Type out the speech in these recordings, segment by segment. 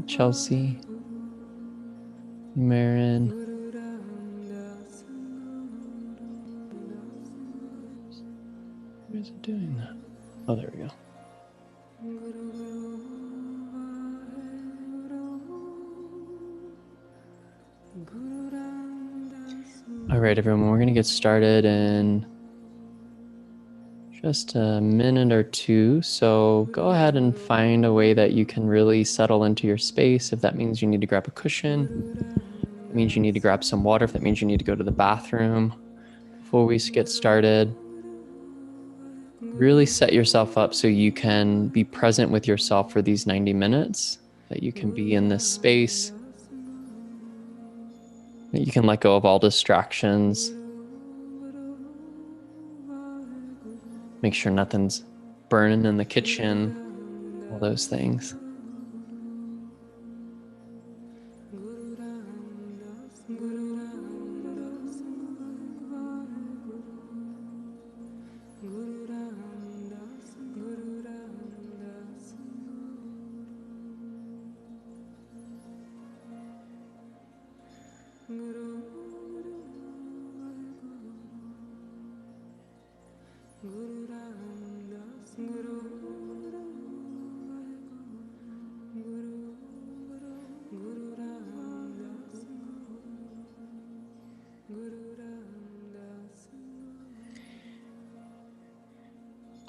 Chelsea, Marin. Where is it doing that? Oh, there we go. All right, everyone, we're going to get started in just a minute or two. So go ahead and find a way that you can really settle into your space. If that means you need to grab a cushion, it means you need to grab some water. If that means you need to go to the bathroom before we get started, really set yourself up so you can be present with yourself for these 90 minutes, that you can be in this space, that you can let go of all distractions. Make sure nothing's burning in the kitchen, all those things.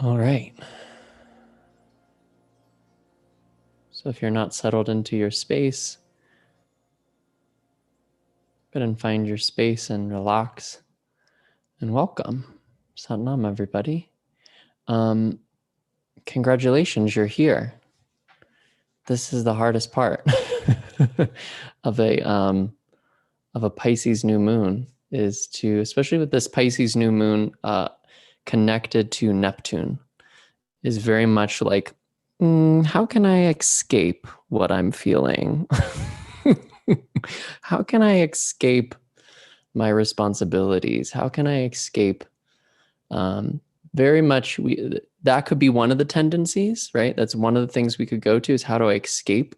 All right. So if you're not settled into your space, go ahead and find your space and relax. And welcome. Satnam, everybody. Congratulations, you're here. This is the hardest part of a Pisces new moon, is to, especially with this Pisces new moon connected to Neptune, is very much like, how can I escape what I'm feeling? How can I escape my responsibilities? How can I escape? Very much, that could be one of the tendencies, right? That's one of the things we could go to, is how do I escape?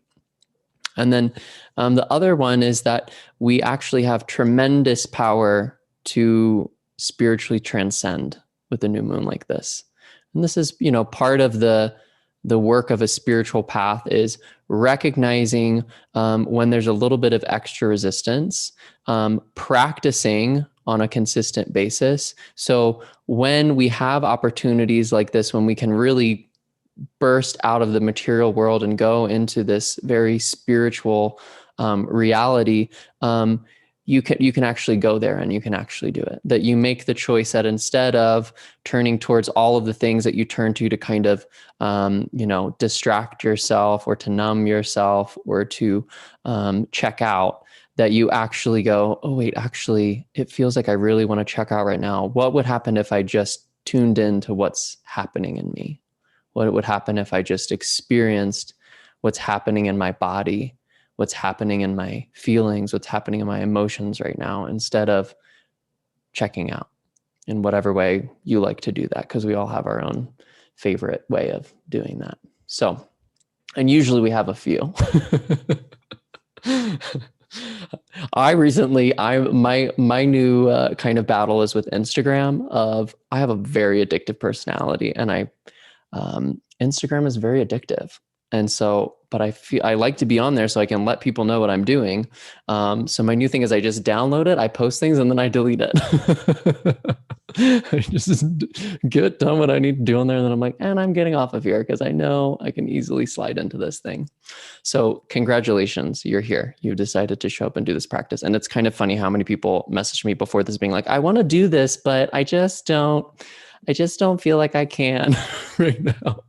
And then the other one is that we actually have tremendous power to spiritually transcend with a new moon like this. And this is, part of the work of a spiritual path, is recognizing when there's a little bit of extra resistance, practicing on a consistent basis. So when we have opportunities like this, when we can really burst out of the material world and go into this very spiritual reality, you can actually go there and you can actually do it. That you make the choice that instead of turning towards all of the things that you turn to kind of, distract yourself or to numb yourself or to check out, that you actually go, oh wait, actually, it feels like I really want to check out right now. What would happen if I just tuned into what's happening in me? What would happen if I just experienced what's happening in my body, what's happening in my feelings, what's happening in my emotions right now, instead of checking out in whatever way you like to do that, because we all have our own favorite way of doing that. So, and usually we have a few. My new kind of battle is with Instagram. I have a very addictive personality, and Instagram is very addictive. And so, but I like to be on there so I can let people know what I'm doing. So my new thing is I just download it, I post things, and then I delete it. I just get done what I need to do on there. And then I'm like, and I'm getting off of here because I know I can easily slide into this thing. So congratulations, you're here. You decided to show up and do this practice. And it's kind of funny how many people messaged me before this being like, I want to do this, but I just don't feel like I can right now.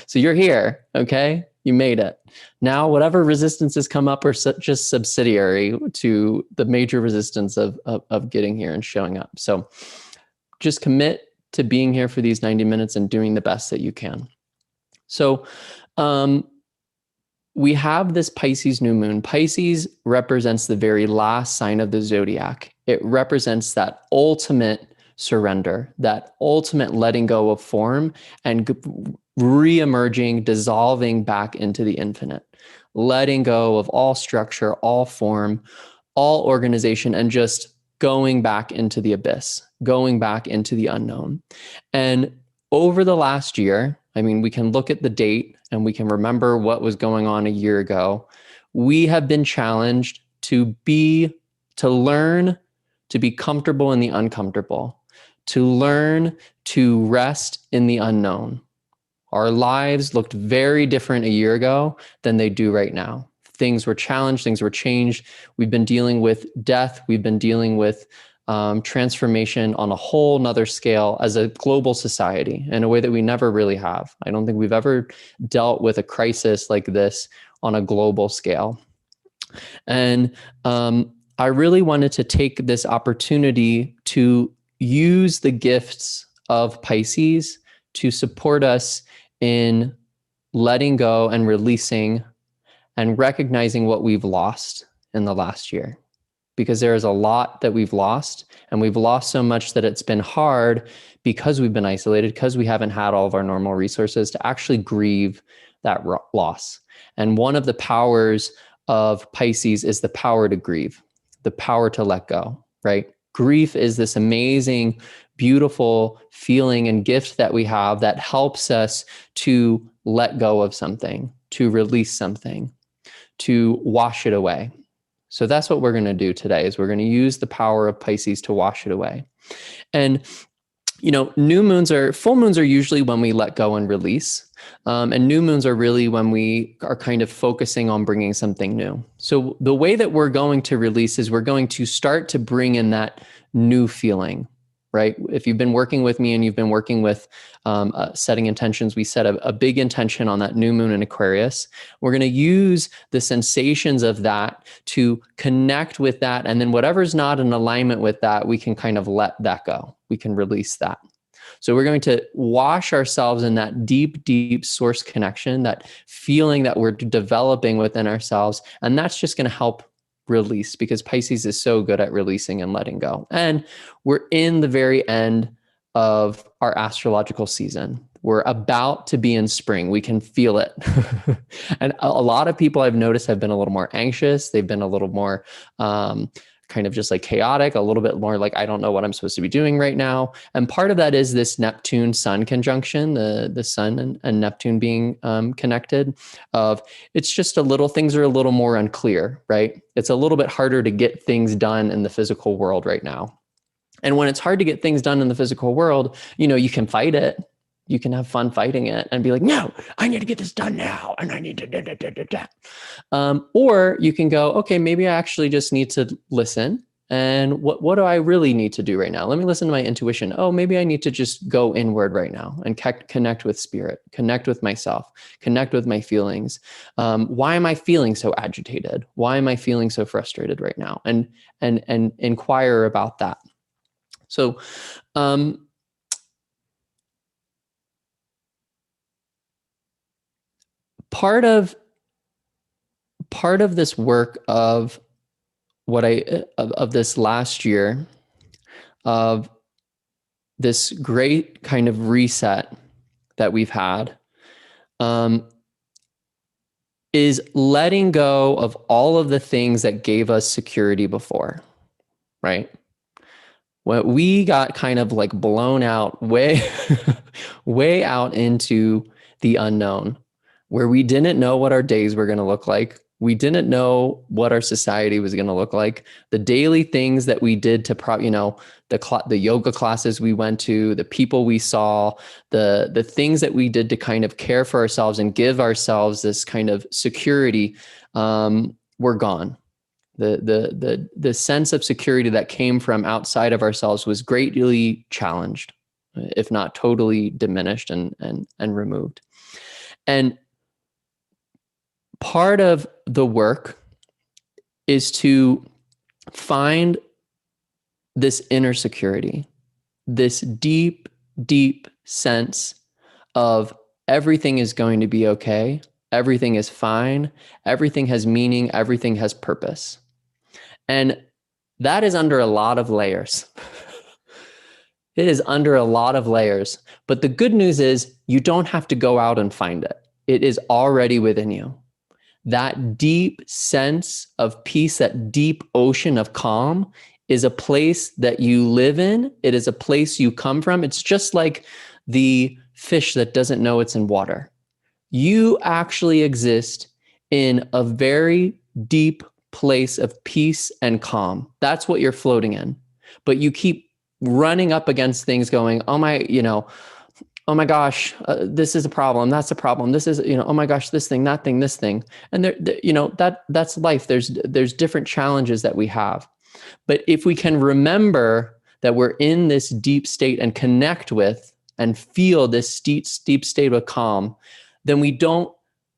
So you're here, okay? You made it. Now, whatever resistances come up are just subsidiary to the major resistance of getting here and showing up. So just commit to being here for these 90 minutes and doing the best that you can. So we have this Pisces new moon. Pisces represents the very last sign of the zodiac. It represents that ultimate surrender, that ultimate letting go of form and re-emerging, dissolving back into the infinite, letting go of all structure, all form, all organization, and just going back into the abyss, going back into the unknown. And over the last year, I mean, we can look at the date and we can remember what was going on a year ago. We have been challenged to learn to be comfortable in the uncomfortable, to learn to rest in the unknown. Our lives looked very different a year ago than they do right now. Things were challenged, things were changed. We've been dealing with death. We've been dealing with transformation on a whole nother scale as a global society in a way that we never really have. I don't think we've ever dealt with a crisis like this on a global scale. And I really wanted to take this opportunity to use the gifts of Pisces to support us in letting go and releasing and recognizing what we've lost in the last year. Because there is a lot that we've lost, and we've lost so much that it's been hard because we've been isolated, because we haven't had all of our normal resources to actually grieve that loss. And one of the powers of Pisces is the power to grieve, the power to let go, right? Grief is this amazing, beautiful feeling and gift that we have that helps us to let go of something, to release something, to wash it away. So that's what we're going to do today, is we're going to use the power of Pisces to wash it away. And, you know, full moons are usually when we let go and release. And new moons are really when we are kind of focusing on bringing something new. So the way that we're going to release is we're going to start to bring in that new feeling, right? If you've been working with me and you've been working with setting intentions, we set a big intention on that new moon in Aquarius. We're going to use the sensations of that to connect with that. And then whatever's not in alignment with that, we can kind of let that go. We can release that. So we're going to wash ourselves in that deep, deep source connection, that feeling that we're developing within ourselves. And that's just going to help release, because Pisces is so good at releasing and letting go. And we're in the very end of our astrological season. We're about to be in spring. We can feel it. And a lot of people I've noticed have been a little more anxious. They've been a little more kind of just like chaotic, a little bit more like, I don't know what I'm supposed to be doing right now. And part of that is this Neptune-Sun conjunction, the Sun and Neptune being connected. It's just things are a little more unclear, right? It's a little bit harder to get things done in the physical world right now. And when it's hard to get things done in the physical world, you know, you can fight it. You can have fun fighting it and be like, no, I need to get this done now. And I need to da, da, da, da, da. Or you can go, okay, maybe I actually just need to listen. And what do I really need to do right now? Let me listen to my intuition. Oh, maybe I need to just go inward right now and connect with spirit, connect with myself, connect with my feelings. Why am I feeling so agitated? Why am I feeling so frustrated right now? And inquire about that. So, part of this work of of this last year, of this great kind of reset that we've had, is letting go of all of the things that gave us security before, right? When we got kind of like blown out way out into the unknown, where we didn't know what our days were going to look like. We didn't know what our society was going to look like. The daily things that we did to the yoga classes we went to, the people we saw, the things that we did to kind of care for ourselves and give ourselves this kind of security, were gone. The sense of security that came from outside of ourselves was greatly challenged, if not totally diminished and removed. And part of the work is to find this inner security, this deep, deep sense of everything is going to be okay. Everything is fine. Everything has meaning. Everything has purpose. And that is under a lot of layers. It is under a lot of layers. But the good news is you don't have to go out and find it. It is already within you. That deep sense of peace, that deep ocean of calm is a place that you live in. It is a place you come from. It's just like the fish that doesn't know it's in water. You actually exist in a very deep place of peace and calm. That's what you're floating in. But you keep running up against things going, oh my gosh, this is a problem. That's a problem. This is, oh my gosh, this thing, that thing, this thing. And that's life. There's different challenges that we have. But if we can remember that we're in this deep state and connect with and feel this deep state of calm, then we don't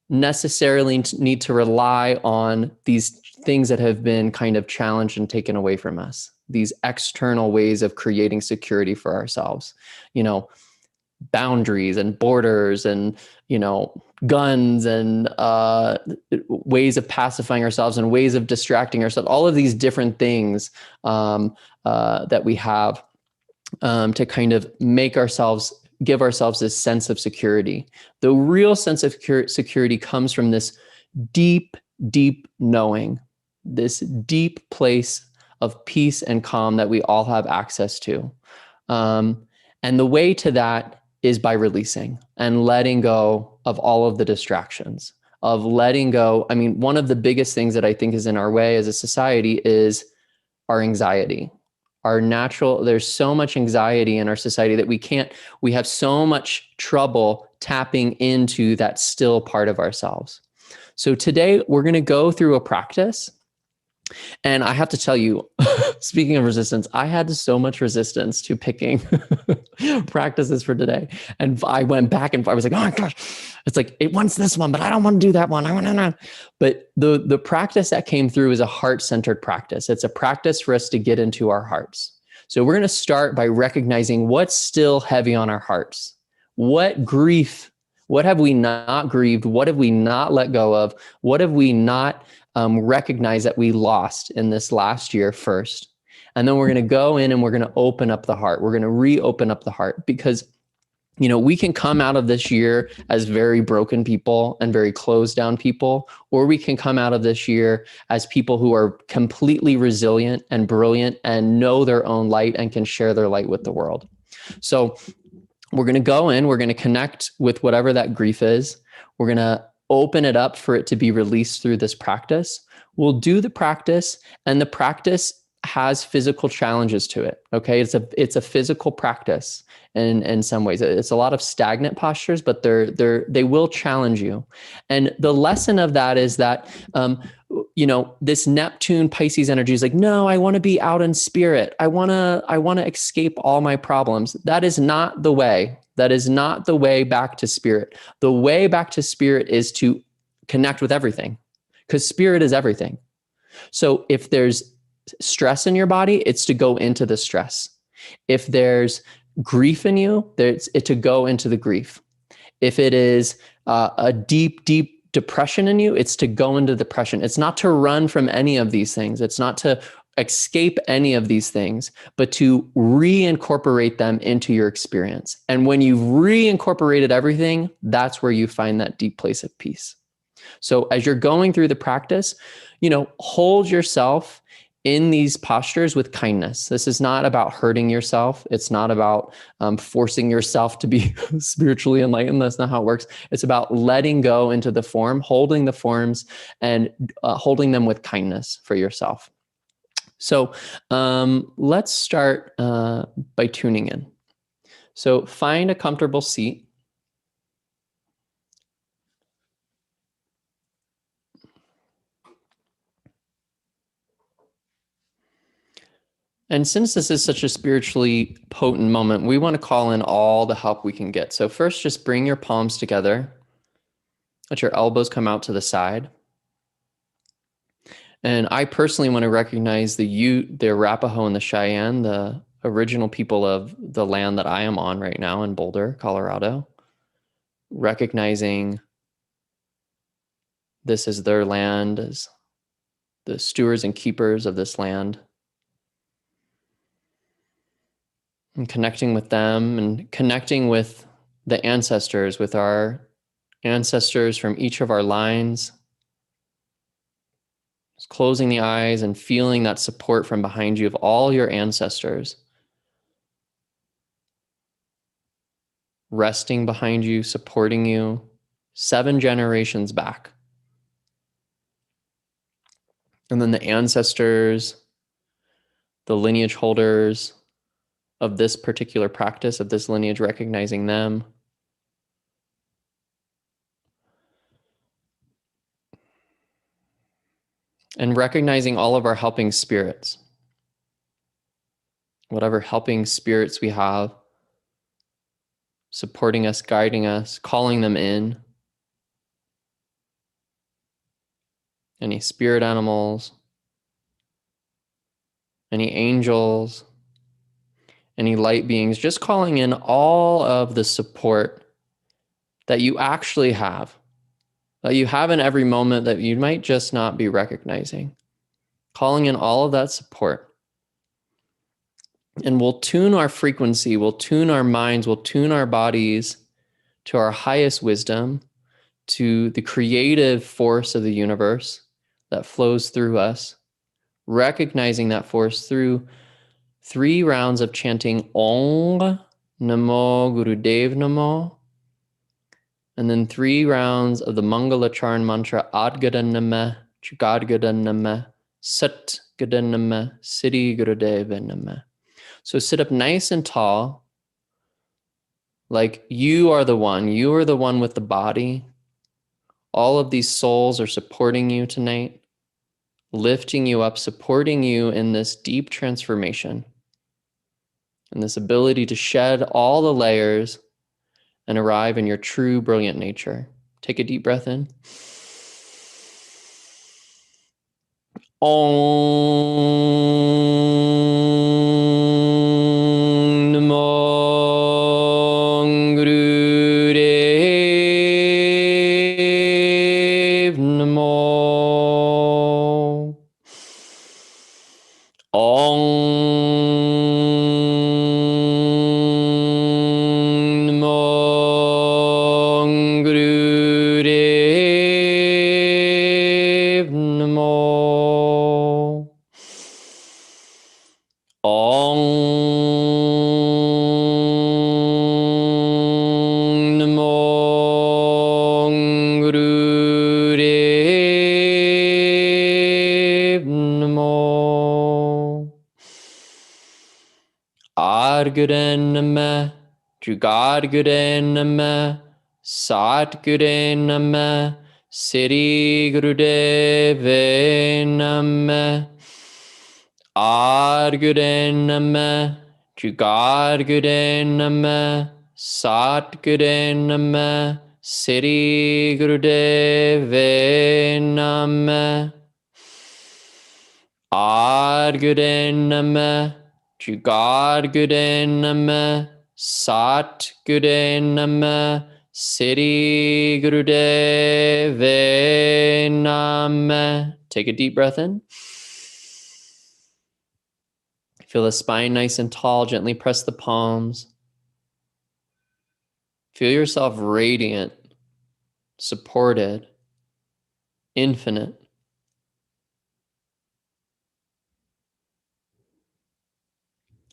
necessarily need to rely on these things that have been kind of challenged and taken away from us, these external ways of creating security for ourselves, boundaries and borders and, guns and ways of pacifying ourselves and ways of distracting ourselves, all of these different things that we have to kind of give ourselves this sense of security. The real sense of security comes from this deep, deep knowing, this deep place of peace and calm that we all have access to. And the way to that is by releasing and letting go of all of the distractions, of letting go. I mean, one of the biggest things that I think is in our way as a society is our anxiety. There's so much anxiety in our society that we have so much trouble tapping into that still part of ourselves. So today we're going to go through a practice. And I have to tell you, speaking of resistance, I had so much resistance to picking practices for today. And I went back and I was like, oh my gosh, it's like, it wants this one, but I don't want to do that one. I want to. But the practice that came through is a heart-centered practice. It's a practice for us to get into our hearts. So we're going to start by recognizing what's still heavy on our hearts. What grief, what have we not grieved? What have we not let go of? What have we not recognize that we lost in this last year first. And then we're going to go in and we're going to open up the heart. We're going to reopen up the heart because, we can come out of this year as very broken people and very closed down people, or we can come out of this year as people who are completely resilient and brilliant and know their own light and can share their light with the world. So we're going to go in, we're going to connect with whatever that grief is. We're going to open it up for it to be released through this practice. We'll do the practice, and the practice has physical challenges to it. Okay. It's a physical practice in some ways. It's a lot of stagnant postures, but they will challenge you. And the lesson of that is that, this Neptune Pisces energy is like, no, I want to be out in spirit. I want to escape all my problems. That is not the way. That is not the way back to spirit. The way back to spirit is to connect with everything, because spirit is everything. So if there's stress in your body, it's to go into the stress. If there's grief in you, it's to go into the grief. If it is a deep, deep depression in you, it's to go into depression. It's not to run from any of these things. It's not to escape any of these things, but to reincorporate them into your experience. And when you've reincorporated everything, that's where you find that deep place of peace. So as you're going through the practice, hold yourself in these postures with kindness. This is not about hurting yourself. It's not about forcing yourself to be spiritually enlightened. That's not how it works. It's about letting go into the form, holding the forms, and holding them with kindness for yourself. So let's start by tuning in. So find a comfortable seat. And since this is such a spiritually potent moment, we want to call in all the help we can get. So first, just bring your palms together. Let your elbows come out to the side. And I personally want to recognize the Ute, the Arapaho, and the Cheyenne, the original people of the land that I am on right now in Boulder, Colorado. Recognizing this is their land, as the stewards and keepers of this land. and connecting with them and connecting with the ancestors, with our ancestors from each of our lines. Just closing the eyes and feeling that support from behind you of all your ancestors. Resting behind you, supporting you, 7 generations back. And then the ancestors, the lineage holders of this particular practice, of this lineage, recognizing them. And recognizing all of our helping spirits. Whatever helping spirits we have, supporting us, guiding us, calling them in. Any spirit animals, any angels, any light beings, just calling in all of the support that you actually have, that you have in every moment that you might just not be recognizing. Calling in all of that support. And we'll tune our frequency, we'll tune our minds, we'll tune our bodies to our highest wisdom, to the creative force of the universe that flows through us, recognizing that force through 3 rounds of chanting Om Namo Gurudev Namo, and then 3 rounds of the Mangala Charan mantra Adgada Nama, Jugadgada Nama, Sat Gada Nama, Siddhi Gurudeva Nama. So sit up nice and tall, like you are the one with the body. All of these souls are supporting you tonight, lifting you up, supporting you in this deep transformation and this ability to shed all the layers and arrive in your true brilliant nature. Take a deep breath in. Om Namo Gurudev Namo. Om Namo Gurudev Namo. Om Namo Gurudev Namo. Adguden Nama, Jugadguden Nama, Satguden Nama, Siddhi Gurudeve Nama. Adguden Nama, Jugadguden Nama, Satguden Nama, Siddhi Gurudeve Nama. Adguden Nama, Jugadguden Nama, Satguden Nama, Siddhi Gurudeve Nama. Take a deep breath in. Feel the spine nice and tall. Gently press the palms. Feel yourself radiant, supported, infinite.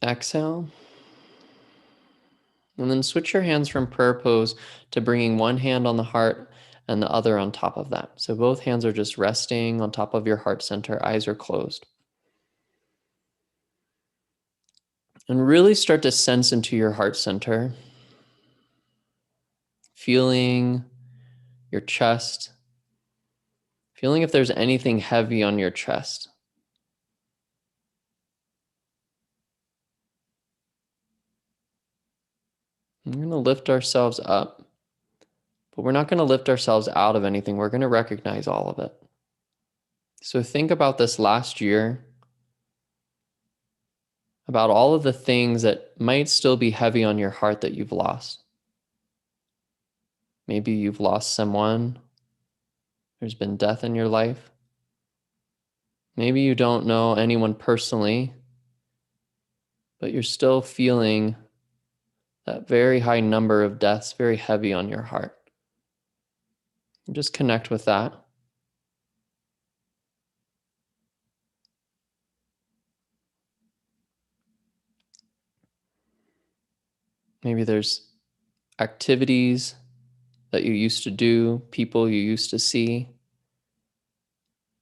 Exhale. And then switch your hands from prayer pose to bringing one hand on the heart and the other on top of that. So both hands are just resting on top of your heart center. Eyes are closed. And really start to sense into your heart center, feeling your chest, feeling if there's anything heavy on your chest. We're going to lift ourselves up, but we're not going to lift ourselves out of anything. We're going to recognize all of it. So think about this last year, about all of the things that might still be heavy on your heart that you've lost. Maybe you've lost someone. There's been death in your life. Maybe you don't know anyone personally, but you're still feeling that very high number of deaths very heavy on your heart. Just connect with that. Maybe there's activities that you used to do, people you used to see,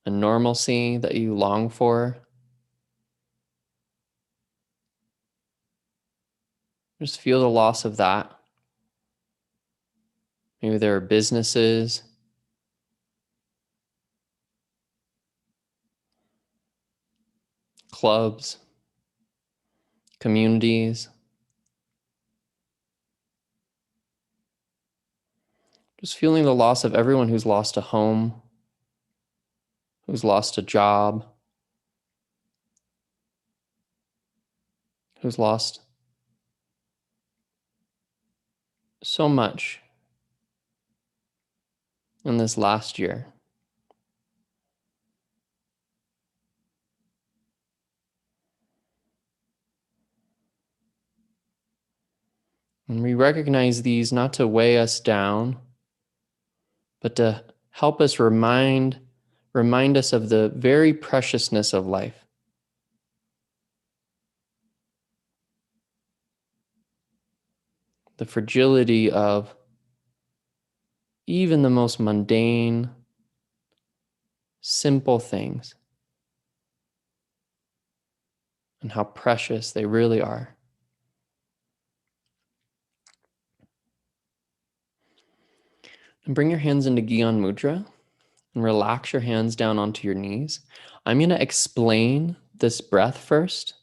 a normalcy that you long for. Just feel the loss of that. Maybe there are businesses, clubs, communities. Just feeling the loss of everyone who's lost a home, who's lost a job, who's lost so much in this last year. And we recognize these not to weigh us down, but to help us remind us of the very preciousness of life. The fragility of even the most mundane, simple things, and how precious they really are. And bring your hands into Gyan Mudra and relax your hands down onto your knees. I'm going to explain this breath first,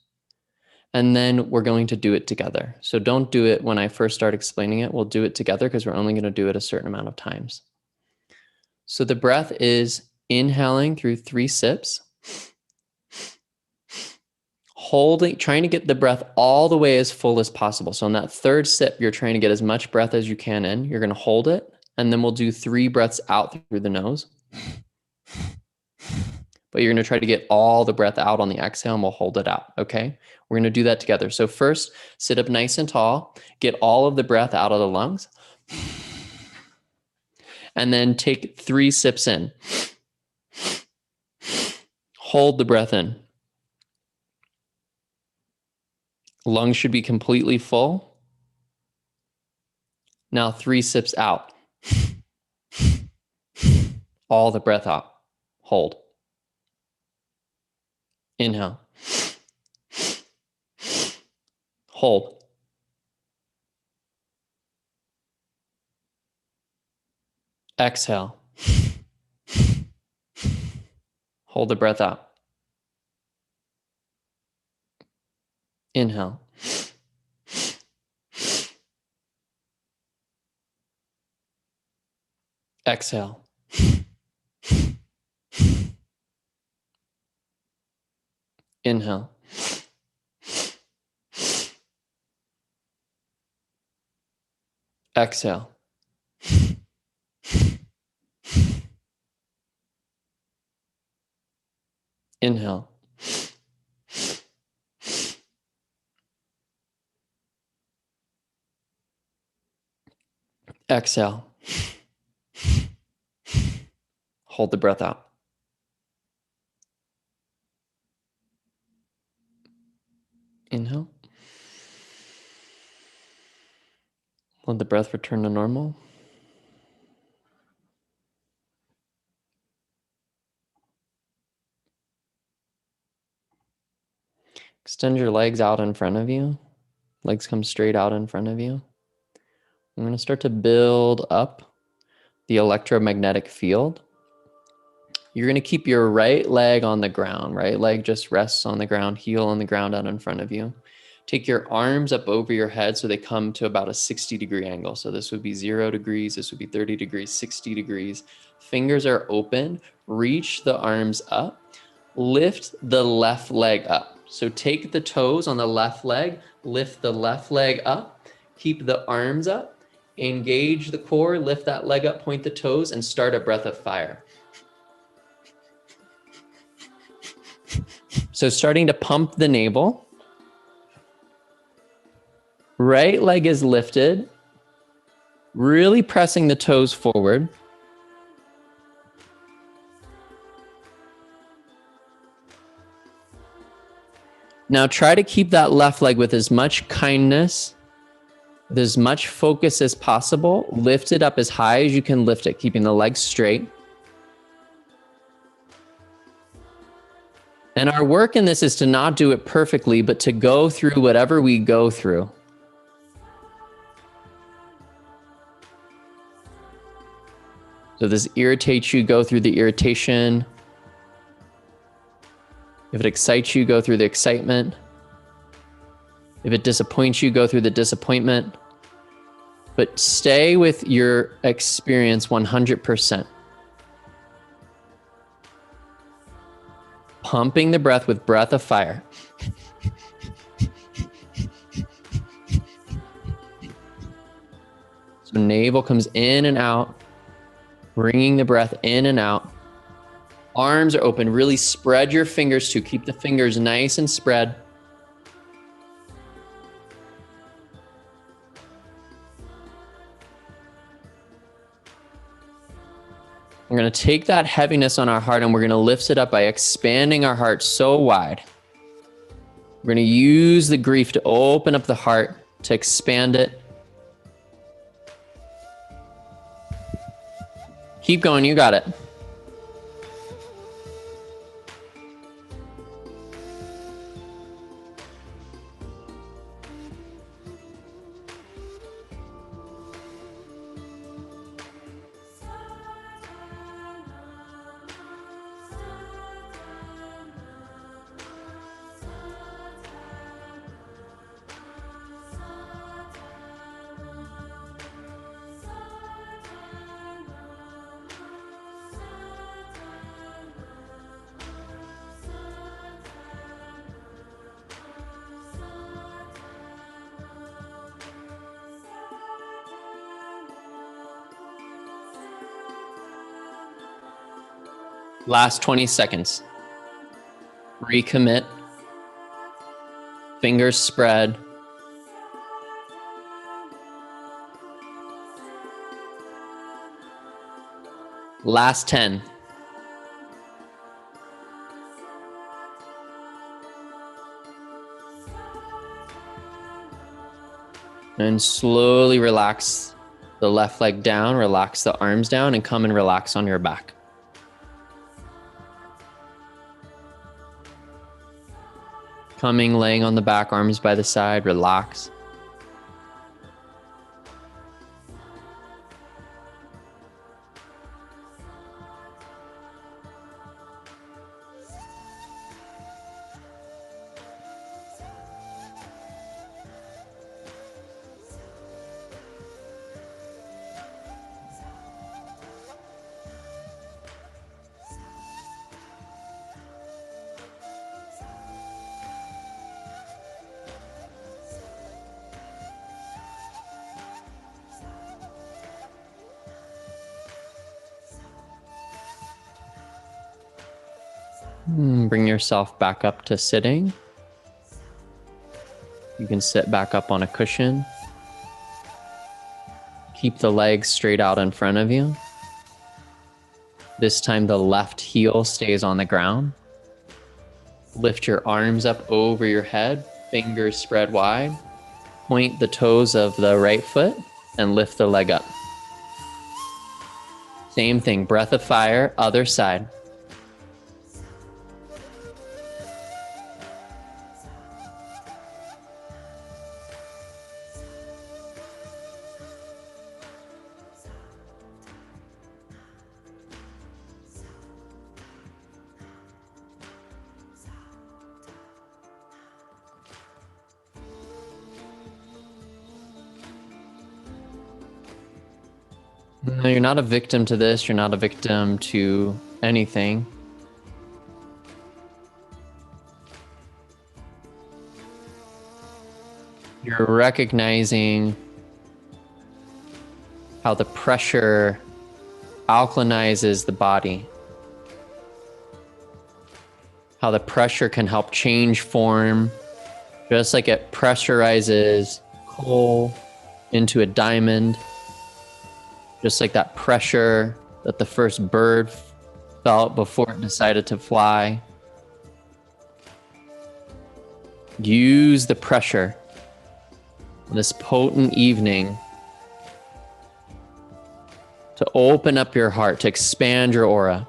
and then we're going to do it together. So don't do it when I first start explaining it. We'll do it together because we're only going to do it a certain amount of times. So the breath is inhaling through 3 sips, holding, trying to get the breath all the way as full as possible. So on that 3rd sip, you're trying to get as much breath as you can in. You're going to hold it, and then we'll do 3 breaths out through the nose. But you're going to try to get all the breath out on the exhale, and we'll hold it out, okay? We're going to do that together. So first, sit up nice and tall, get all of the breath out of the lungs, and then take 3 sips in. Hold the breath in. Lungs should be completely full. Now 3 sips out. All the breath out. Hold. Inhale. Hold. Exhale. Hold the breath out. Inhale. Exhale. Inhale. Exhale. Inhale. Exhale. Hold the breath out. Inhale. Let the breath return to normal. Extend your legs out in front of you. Legs come straight out in front of you. I'm going to start to build up the electromagnetic field. You're going to keep your right leg on the ground. Right leg just rests on the ground, heel on the ground out in front of you. Take your arms up over your head so they come to about a 60-degree angle. So this would be 0 degrees, this would be 30 degrees, 60 degrees. Fingers are open. Reach the arms up. Lift the left leg up. So take the toes on the left leg, lift the left leg up, keep the arms up, engage the core, lift that leg up, point the toes, and start a breath of fire. So starting to pump the navel. Right leg is lifted, really pressing the toes forward. Now try to keep that left leg with as much kindness, with as much focus as possible. Lift it up as high as you can lift it, keeping the leg straight. And our work in this is to not do it perfectly, but to go through whatever we go through. So if this irritates you, go through the irritation. If it excites you, go through the excitement. If it disappoints you, go through the disappointment. But stay with your experience 100%. Pumping the breath with breath of fire. So navel comes in and out, bringing the breath in and out. Arms are open. Really spread your fingers to keep the fingers nice and spread. We're going to take that heaviness on our heart and we're going to lift it up by expanding our heart so wide. We're going to use the grief to open up the heart, to expand it. Keep going. You got it. Last 20 seconds. Recommit. Fingers spread. Last 10. And slowly relax the left leg down, relax the arms down, and come and relax on your back. Coming, laying on the back, arms by the side, relax. Bring yourself back up to sitting. You can sit back up on a cushion. Keep the legs straight out in front of you. This time the left heel stays on the ground. Lift your arms up over your head, fingers spread wide. Point the toes of the right foot and lift the leg up. Same thing, breath of fire, other side. No, you're not a victim to this. You're not a victim to anything. You're recognizing how the pressure alkalinizes the body. How the pressure can help change form, just like it pressurizes coal into a diamond, just like that pressure that the first bird felt before it decided to fly. Use the pressure this potent evening to open up your heart, to expand your aura.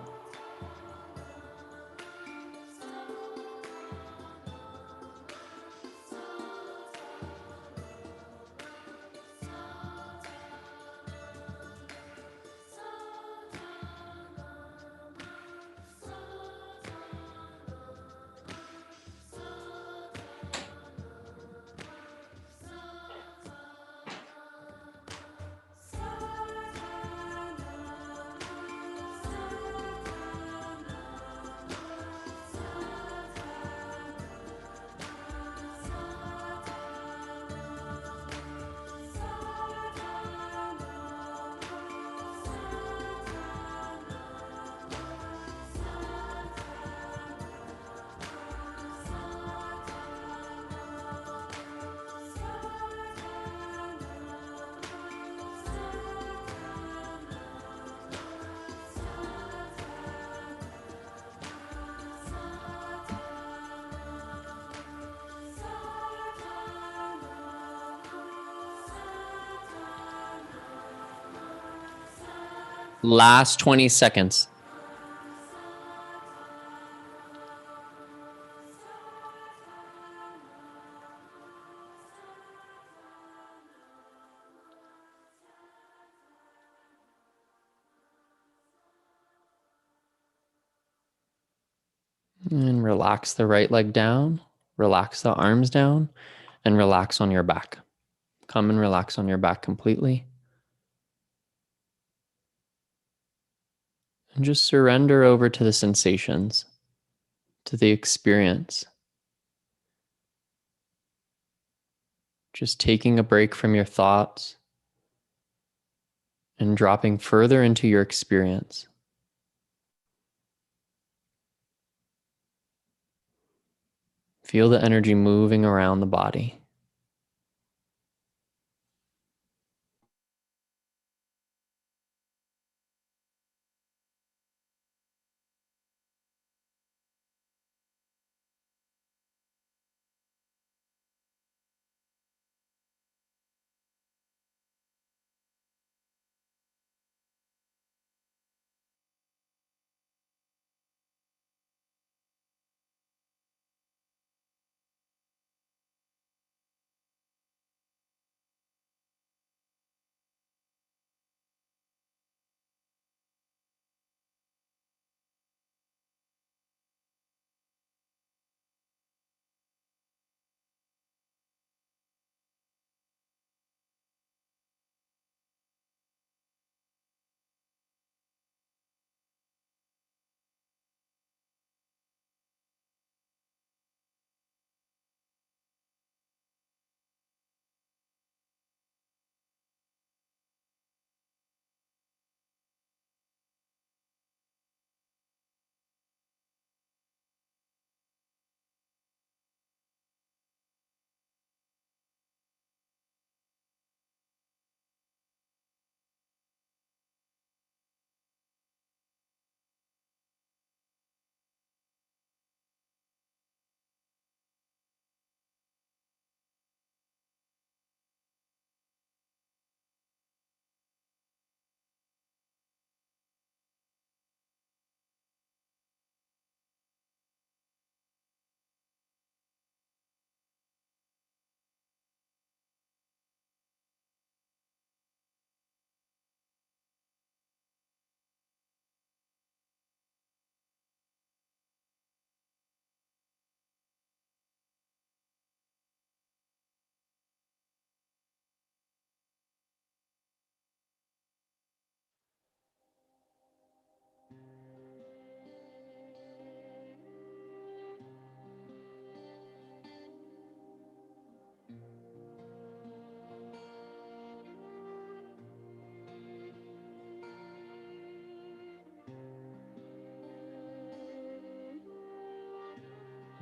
Last 20 seconds. And relax the right leg down, relax the arms down, and relax on your back. Come and relax on your back completely. And just surrender over to the sensations, to the experience. Just taking a break from your thoughts and dropping further into your experience. Feel the energy moving around the body.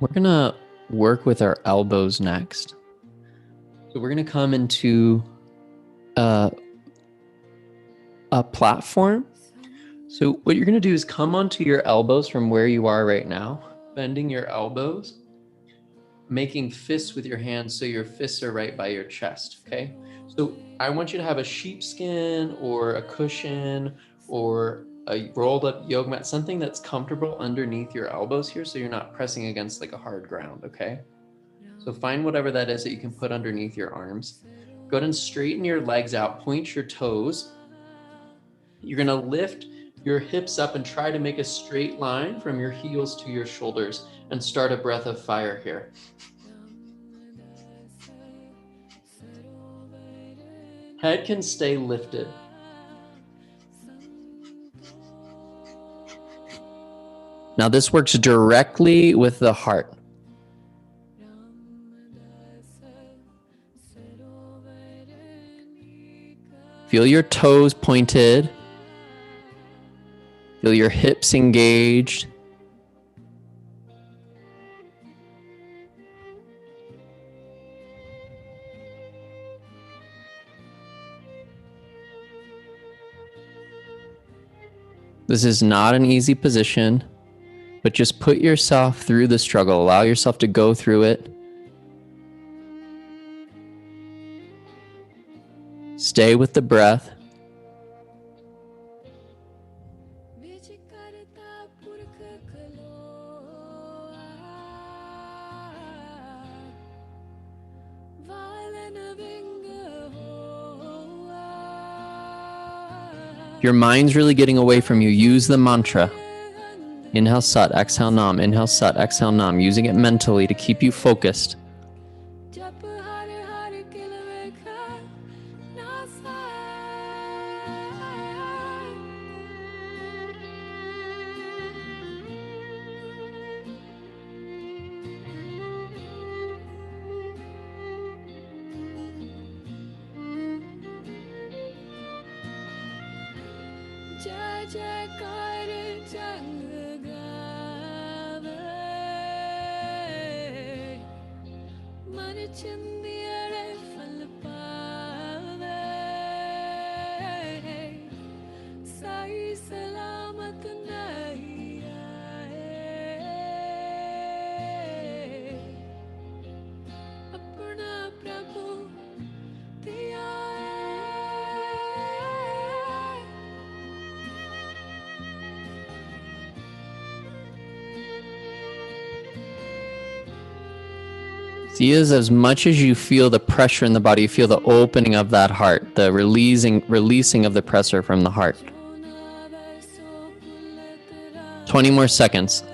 We're going to work with our elbows next. So we're going to come into a platform. So what you're going to do is come onto your elbows from where you are right now, bending your elbows, making fists with your hands so your fists are right by your chest, okay? So I want you to have a sheepskin or a cushion or a rolled up yoga mat, something that's comfortable underneath your elbows here so you're not pressing against like a hard ground, okay? So find whatever that is that you can put underneath your arms. Go ahead and straighten your legs out, point your toes. You're gonna lift your hips up and try to make a straight line from your heels to your shoulders and start a breath of fire here. Head can stay lifted. Now this works directly with the heart. Feel your toes pointed. Feel your hips engaged. This is not an easy position, but just put yourself through the struggle. Allow yourself to go through it. Stay with the breath. Your mind's really getting away from you. Use the mantra. Inhale Sat, exhale Nam. Inhale Sat, exhale Nam. Using it mentally to keep you focused. See, as much as you feel the pressure in the body, you feel the opening of that heart, the releasing of the pressure from the heart. 20 more seconds.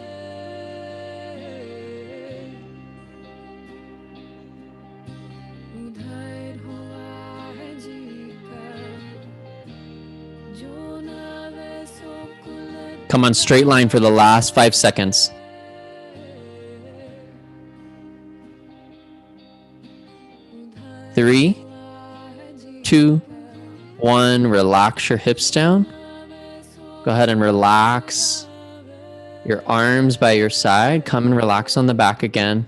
Come on, straight line for the last 5 seconds. 3, 2, 1. Relax your hips down. Go ahead and relax your arms by your side. Come and relax on the back again.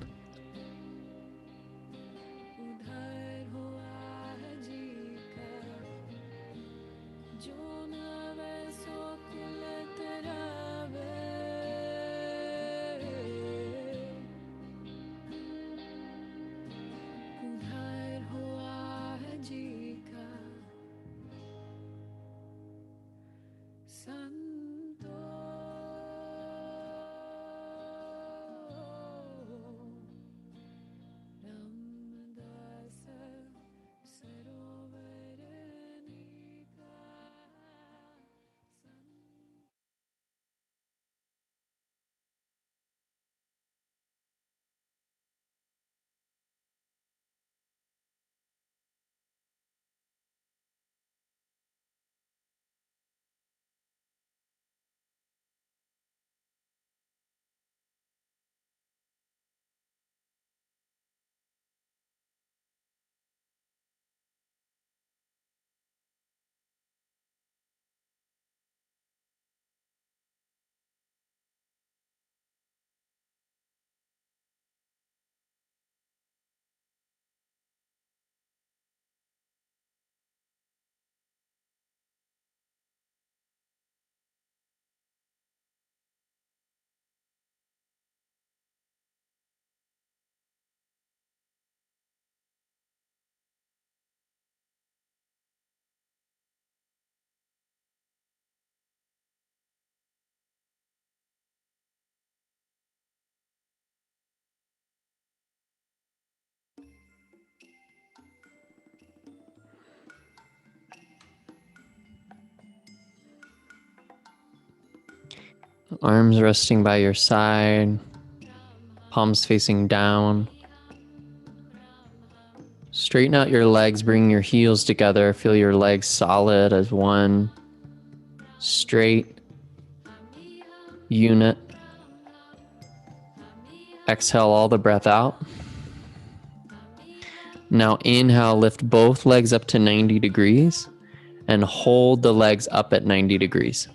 Arms resting by your side, palms facing down. Straighten out your legs, bring your heels together. Feel your legs solid as one straight unit. Exhale all the breath out. Now inhale, lift both legs up to 90 degrees and hold the legs up at 90 degrees.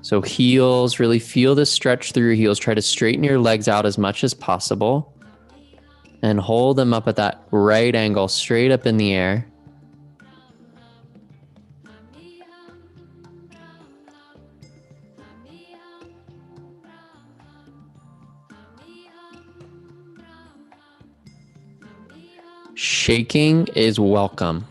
So heels, really feel the stretch through your heels. Try to straighten your legs out as much as possible and hold them up at that right angle, straight up in the air. Shaking is welcome.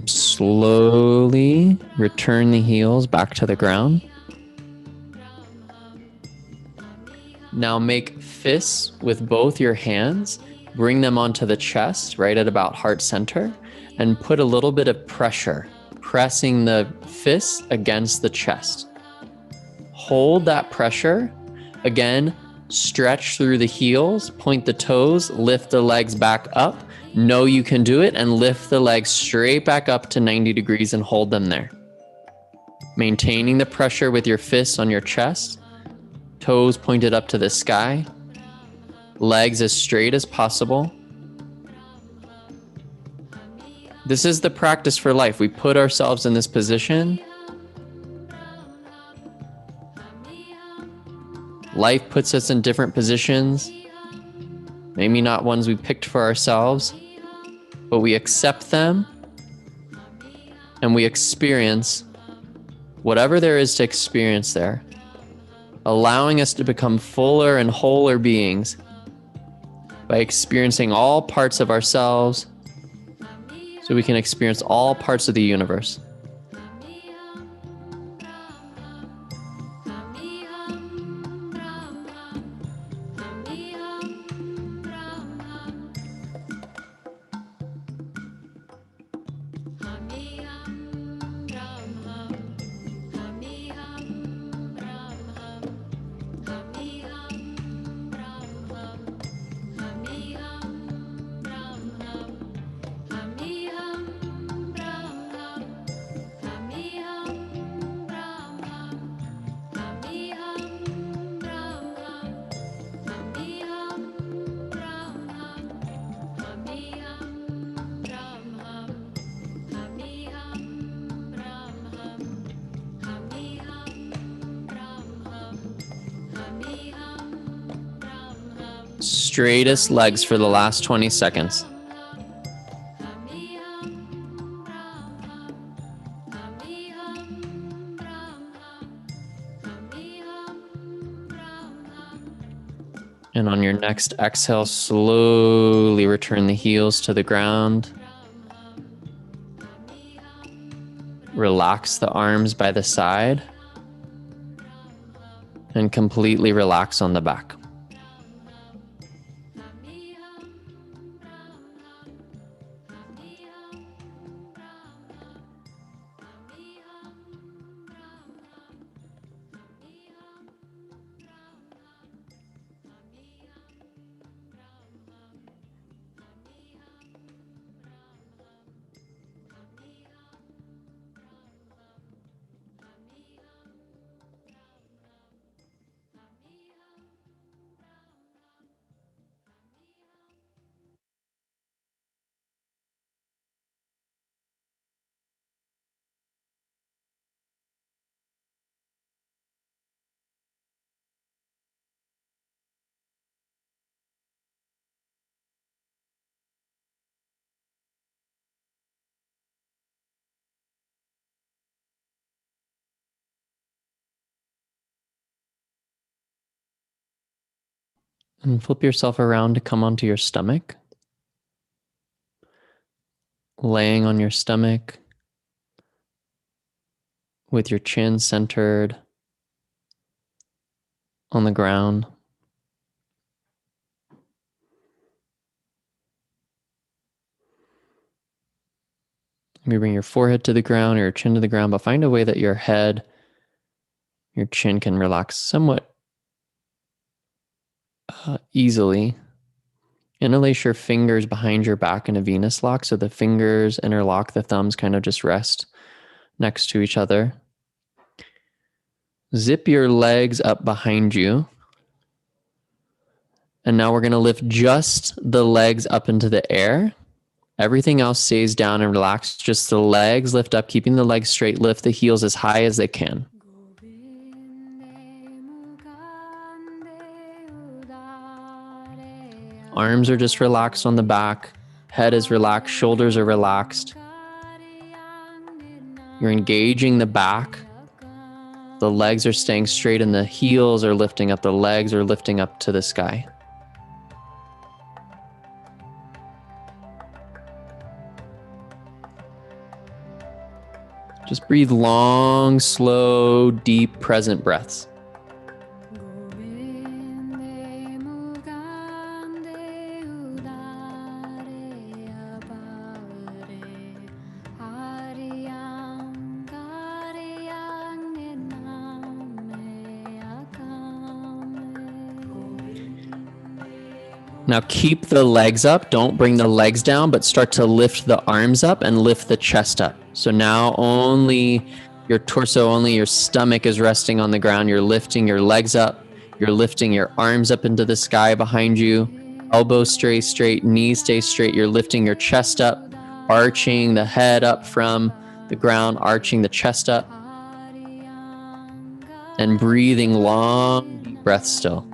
Slowly return the heels back to the ground. Now make fists with both your hands. Bring them onto the chest, right at about heart center, and put a little bit of pressure, pressing the fist against the chest. Hold that pressure. Again, stretch through the heels, point the toes, lift the legs back up. Know you can do it, and lift the legs straight back up to 90 degrees and hold them there. Maintaining the pressure with your fists on your chest, toes pointed up to the sky, legs as straight as possible. This is the practice for life. We put ourselves in this position. Life puts us in different positions, maybe not ones we picked for ourselves, but we accept them and we experience whatever there is to experience there, allowing us to become fuller and wholer beings by experiencing all parts of ourselves so we can experience all parts of the universe. Straightest legs for the last 20 seconds. And on your next exhale, slowly return the heels to the ground. Relax the arms by the side and completely relax on the back. And flip yourself around to come onto your stomach. Laying on your stomach with your chin centered on the ground. Maybe bring your forehead to the ground or your chin to the ground, but find a way that your head, your chin can relax somewhat easily. Interlace your fingers behind your back in a Venus lock, so the fingers interlock, the thumbs kind of just rest next to each other. Zip your legs up behind you. And now we're going to lift just the legs up into the air. Everything else stays down and relaxed. Just the legs lift up, keeping the legs straight. Lift the heels as high as they can. Arms are just relaxed on the back. Head is relaxed. Shoulders are relaxed. You're engaging the back. The legs are staying straight and the heels are lifting up. The legs are lifting up to the sky. Just breathe long, slow, deep, present breaths. Now keep the legs up. Don't bring the legs down, but start to lift the arms up and lift the chest up. So now only your torso, only your stomach is resting on the ground. You're lifting your legs up. You're lifting your arms up into the sky behind you. Elbows stay straight, knees stay straight. You're lifting your chest up, arching the head up from the ground, arching the chest up. And breathing long, deep breaths still.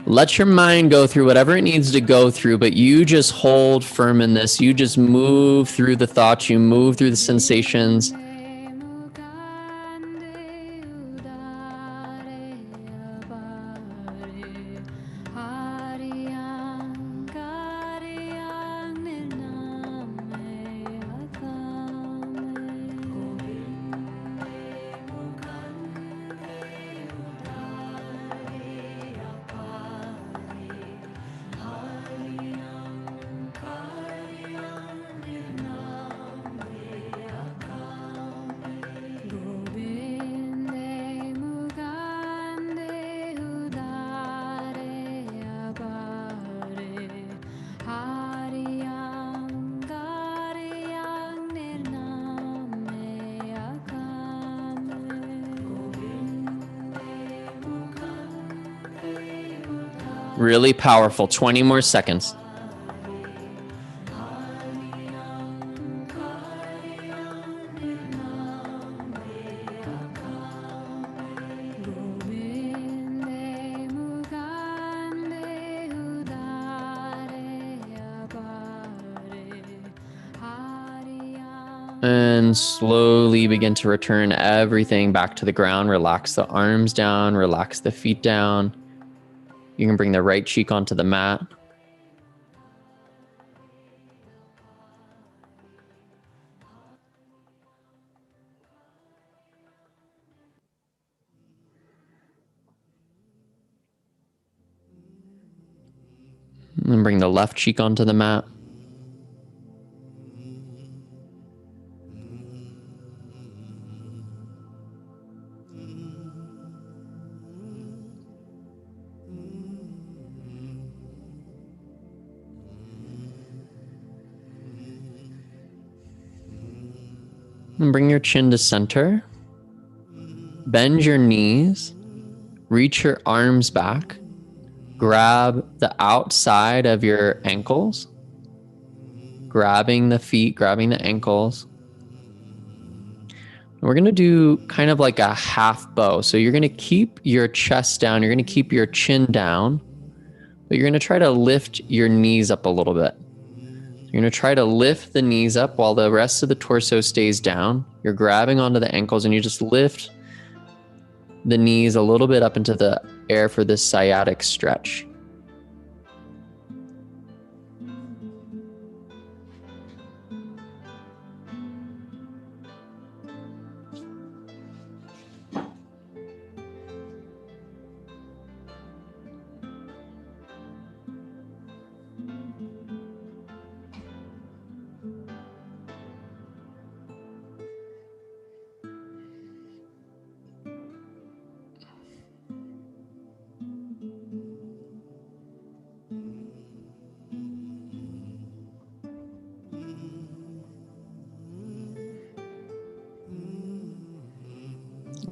Let your mind go through whatever it needs to go through, but you just hold firm in this. You just move through the thoughts, you move through the sensations. Really powerful. 20 more seconds. And slowly begin to return everything back to the ground. Relax the arms down, relax the feet down. You can bring the right cheek onto the mat. And bring the left cheek onto the mat. And bring your chin to center. Bend your knees. Reach your arms back. Grab the outside of your ankles. Grabbing the feet, grabbing the ankles. We're going to do kind of like a half bow. So you're going to keep your chest down. You're going to keep your chin down. But you're going to try to lift your knees up a little bit. You're going to try to lift the knees up while the rest of the torso stays down. You're grabbing onto the ankles and you just lift the knees a little bit up into the air for this sciatic stretch.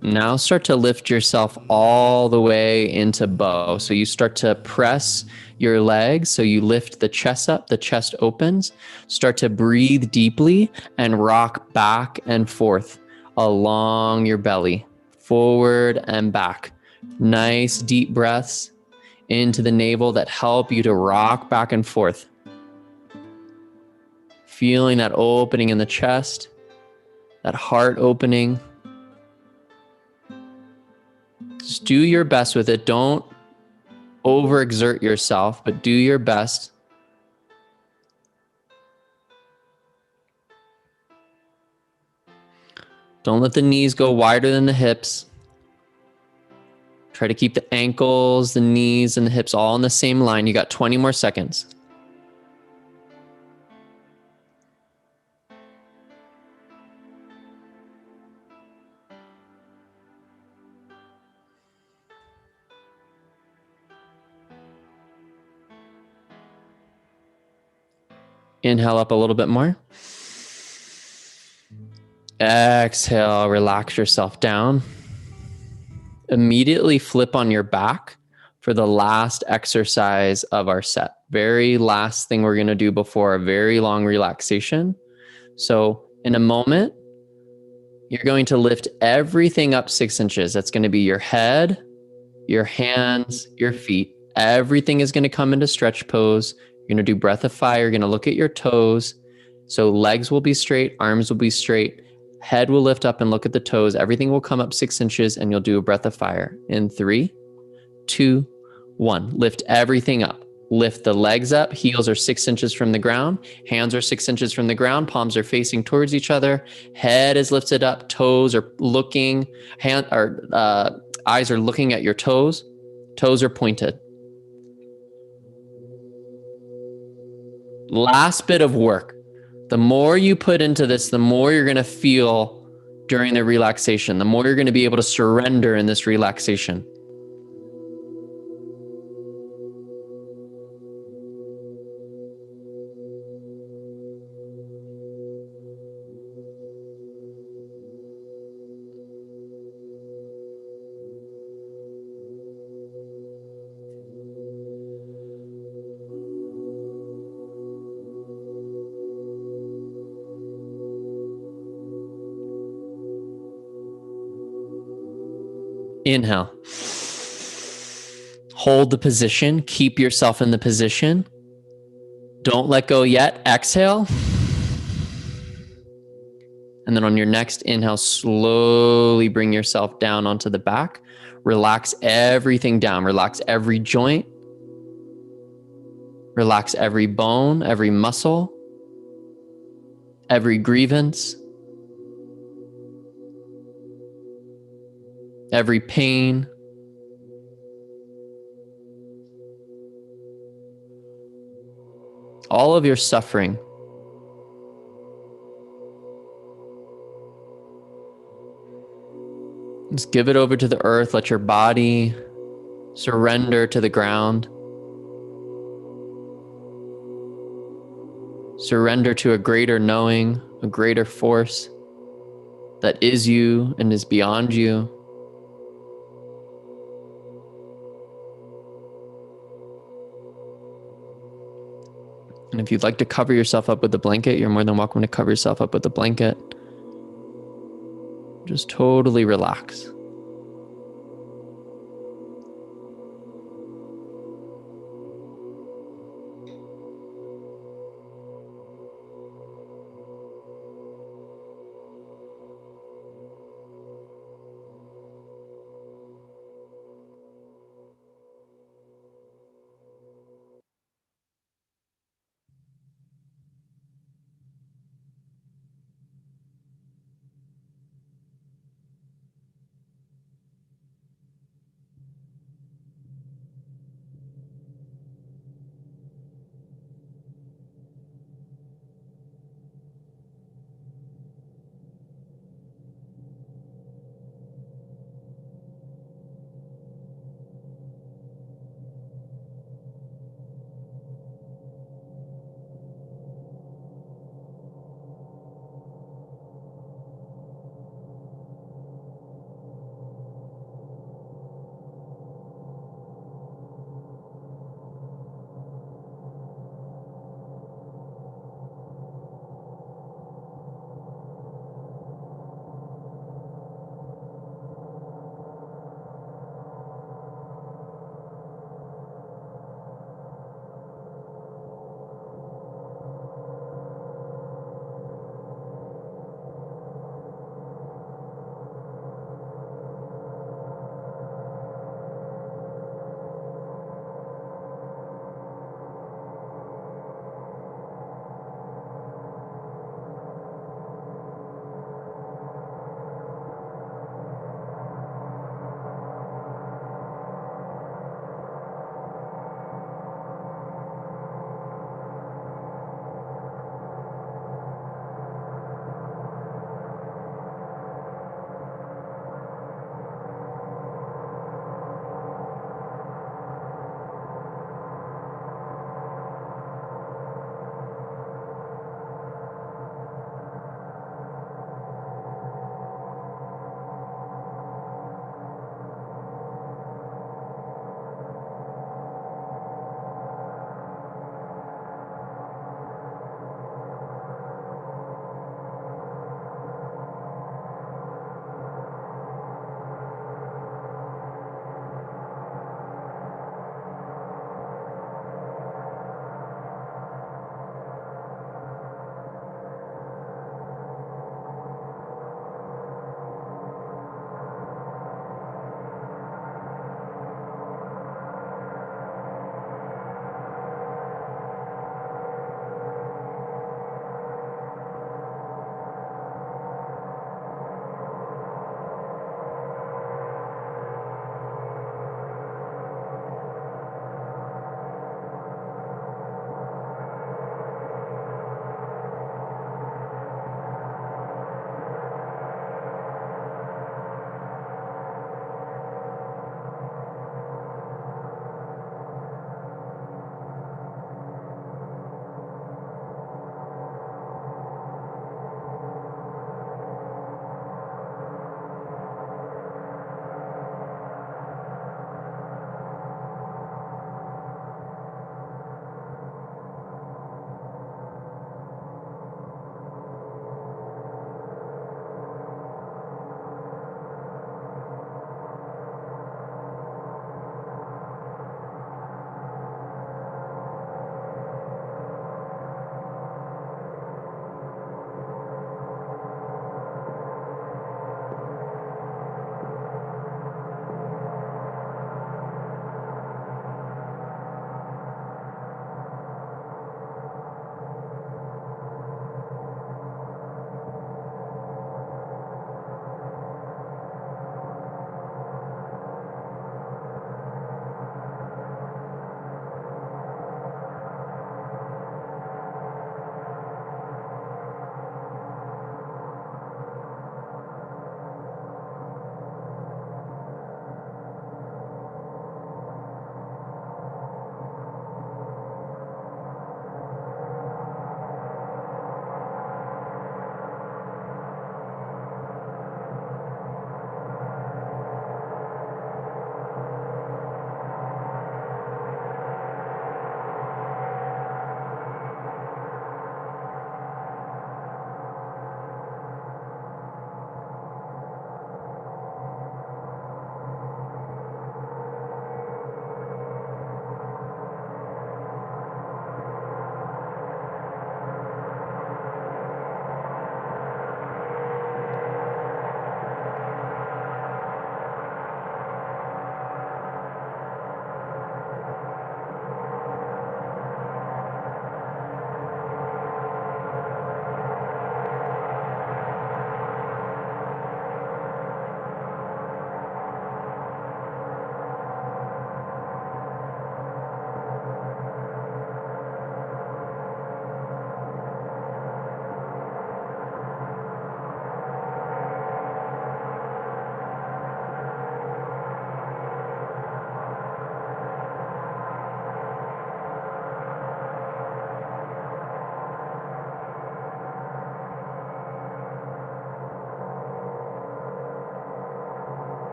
Now start to lift yourself all the way into bow. So you start to press your legs. So you lift the chest up, the chest opens. Start to breathe deeply and rock back and forth along your belly, forward and back. Nice deep breaths into the navel that help you to rock back and forth. Feeling that opening in the chest, that heart opening. Just do your best with it. Don't overexert yourself, but do your best. Don't let the knees go wider than the hips. Try to keep the ankles, the knees, and the hips all in the same line. You got 20 more seconds. Inhale up a little bit more. Exhale, relax yourself down. Immediately flip on your back for the last exercise of our set. Very last thing we're going to do before a very long relaxation. So in a moment, you're going to lift everything up 6 inches. That's going to be your head, your hands, your feet. Everything is going to come into stretch pose. You're going to do breath of fire. You're going to look at your toes. So legs will be straight, arms will be straight, head will lift up and look at the toes. Everything will come up 6 inches and you'll do a breath of fire. In 3, 2, 1. Lift everything up. Lift the legs up. Heels are 6 inches from the ground. Hands are 6 inches from the ground. Palms are facing towards each other. Head is lifted up. Toes are looking. Eyes are looking at your toes. Toes are pointed. Last bit of work. The more you put into this, the more you're going to feel during the relaxation. The more you're going to be able to surrender in this relaxation. Inhale. Hold the position. Keep yourself in the position. Don't let go yet. Exhale. And then on your next inhale, slowly bring yourself down onto the back. Relax everything down. Relax every joint. Relax every bone, every muscle, every grievance, every pain. All of your suffering. Just give it over to the earth. Let your body surrender to the ground. Surrender to a greater knowing, a greater force that is you and is beyond you. And if you'd like to cover yourself up with a blanket, you're more than welcome to cover yourself up with a blanket. Just totally relax.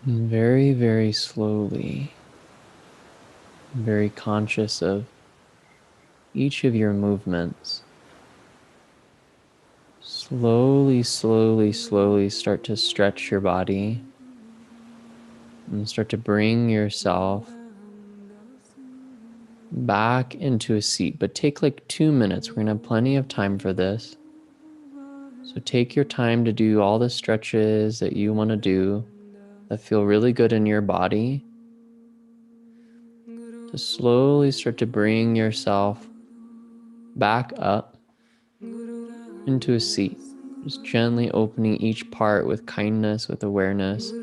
And very, very slowly, very conscious of each of your movements. Slowly, slowly, slowly start to stretch your body and start to bring yourself back into a seat. But take like 2 minutes. We're going to have plenty of time for this. So take your time to do all the stretches that you want to do that feel really good in your body. To slowly start to bring yourself back up into a seat. Just gently opening each part with kindness, with awareness.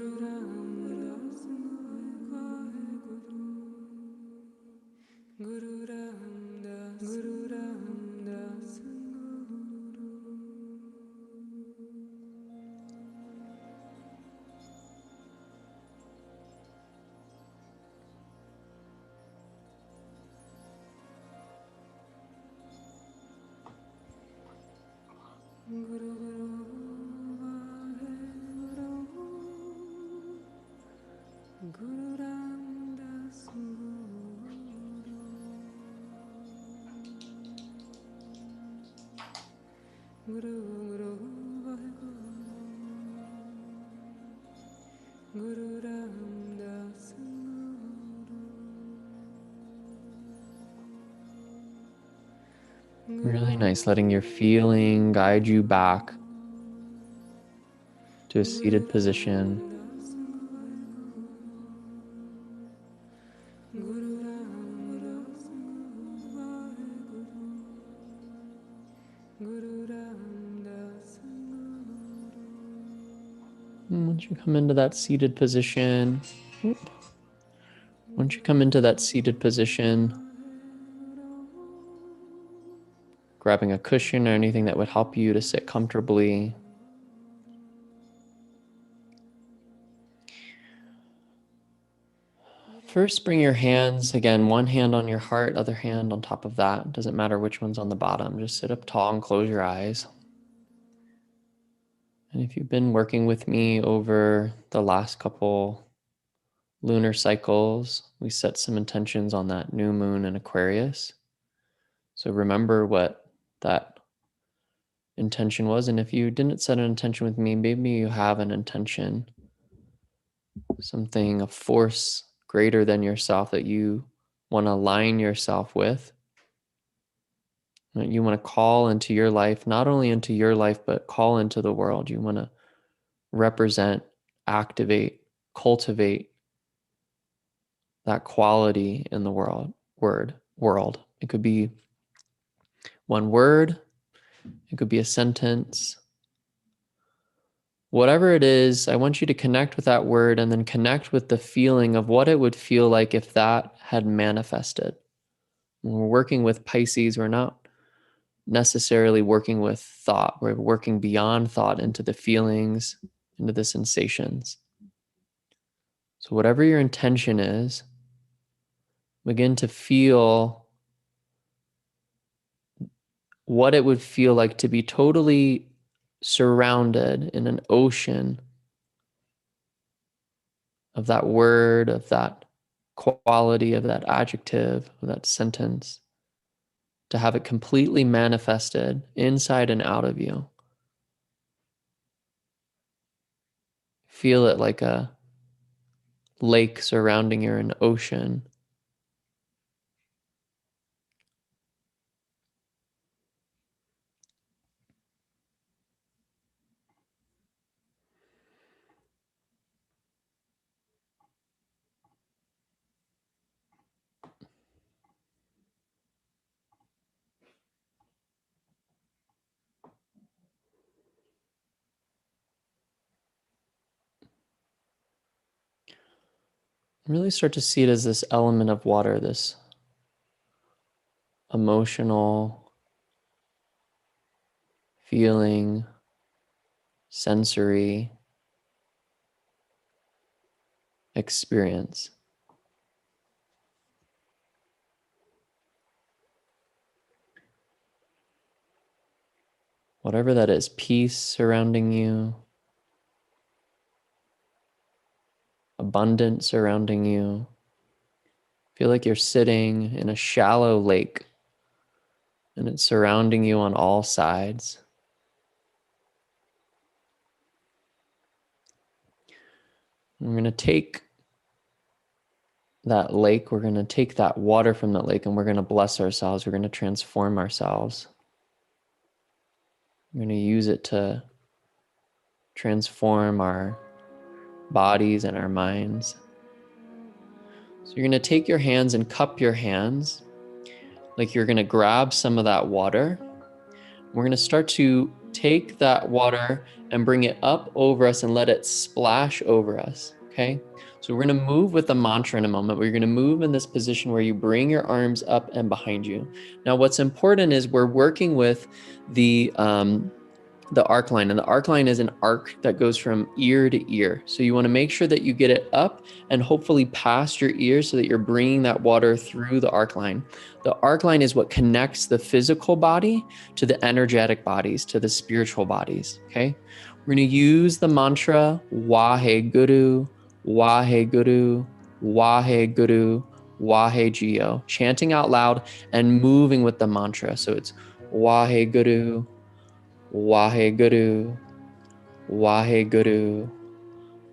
Really nice, letting your feeling guide you back to a seated position. And once you come into that seated position, grabbing a cushion or anything that would help you to sit comfortably. First, bring your hands, again, one hand on your heart, other hand on top of that. Doesn't matter which one's on the bottom. Just sit up tall and close your eyes. And if you've been working with me over the last couple lunar cycles, we set some intentions on that new moon in Aquarius. So remember what that intention was. And if you didn't set an intention with me, maybe you have an intention, something, a force greater than yourself that you want to align yourself with. You want to call into your life, not only into your life, but call into the world. You want to represent, activate, cultivate that quality in the world. It could be one word, it could be a sentence. Whatever it is, I want you to connect with that word and then connect with the feeling of what it would feel like if that had manifested. When we're working with Pisces, we're not necessarily working with thought. We're working beyond thought into the feelings, into the sensations. So whatever your intention is, begin to feel what it would feel like to be totally surrounded in an ocean of that word, of that quality, of that adjective, of that sentence, to have it completely manifested inside and out of you. Feel it like a lake surrounding you, an ocean. Really start to see it as this element of water, this emotional, feeling, sensory experience. Whatever that is, peace surrounding you, abundance surrounding you. Feel like you're sitting in a shallow lake and it's surrounding you on all sides. We're going to take that lake, we're going to take that water from that lake, and we're going to bless ourselves. We're going to transform ourselves. We're going to use it to transform our bodies and our minds. So you're going to take your hands and cup your hands like you're going to grab some of that water. We're going to start to take that water and bring it up over us and let it splash over us, okay? So we're going to move with the mantra in a moment. We're going to move in this position where you bring your arms up and behind you. Now, what's important is we're working with the arc line, and the arc line is an arc that goes from ear to ear. So you want to make sure that you get it up and hopefully past your ears so that you're bringing that water through the arc line. The arc line is what connects the physical body to the energetic bodies, to the spiritual bodies, okay? We're going to use the mantra Waheguru, Waheguru, Waheguru, Waheguru, chanting out loud and moving with the mantra. So it's Waheguru, Waheguru, Waheguru,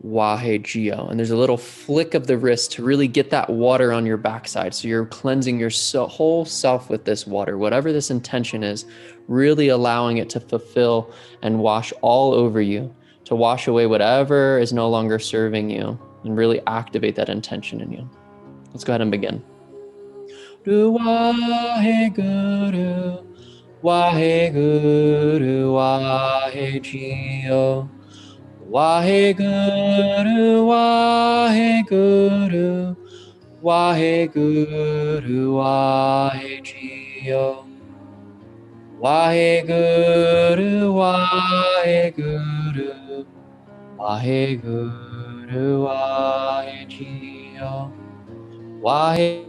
Waheguru. And there's a little flick of the wrist to really get that water on your backside. So you're cleansing your whole self with this water, whatever this intention is, really allowing it to fulfill and wash all over you, to wash away whatever is no longer serving you and really activate that intention in you. Let's go ahead and begin. Waheguru, Waheguru, Waheguru, Waheguru, Waheguru, Waheguru, Waheguru, Waheguru, Waheguru, Waheguru, Waheguru, Waheguru.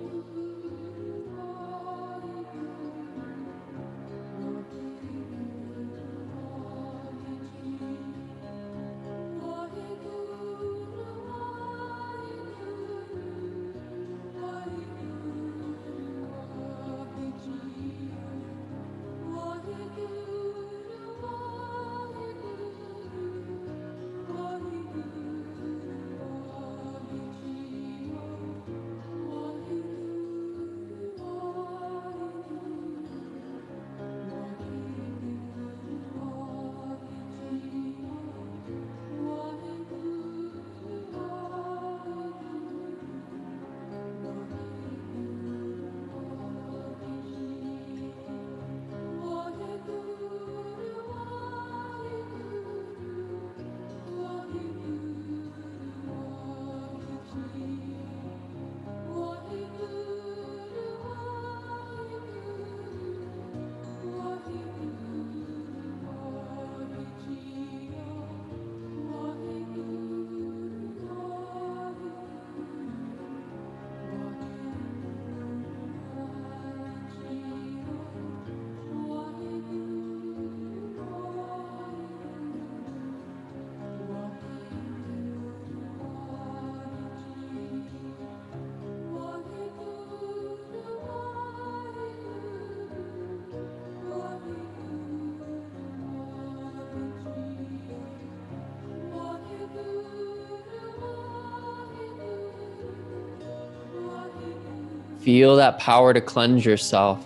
Feel that power to cleanse yourself.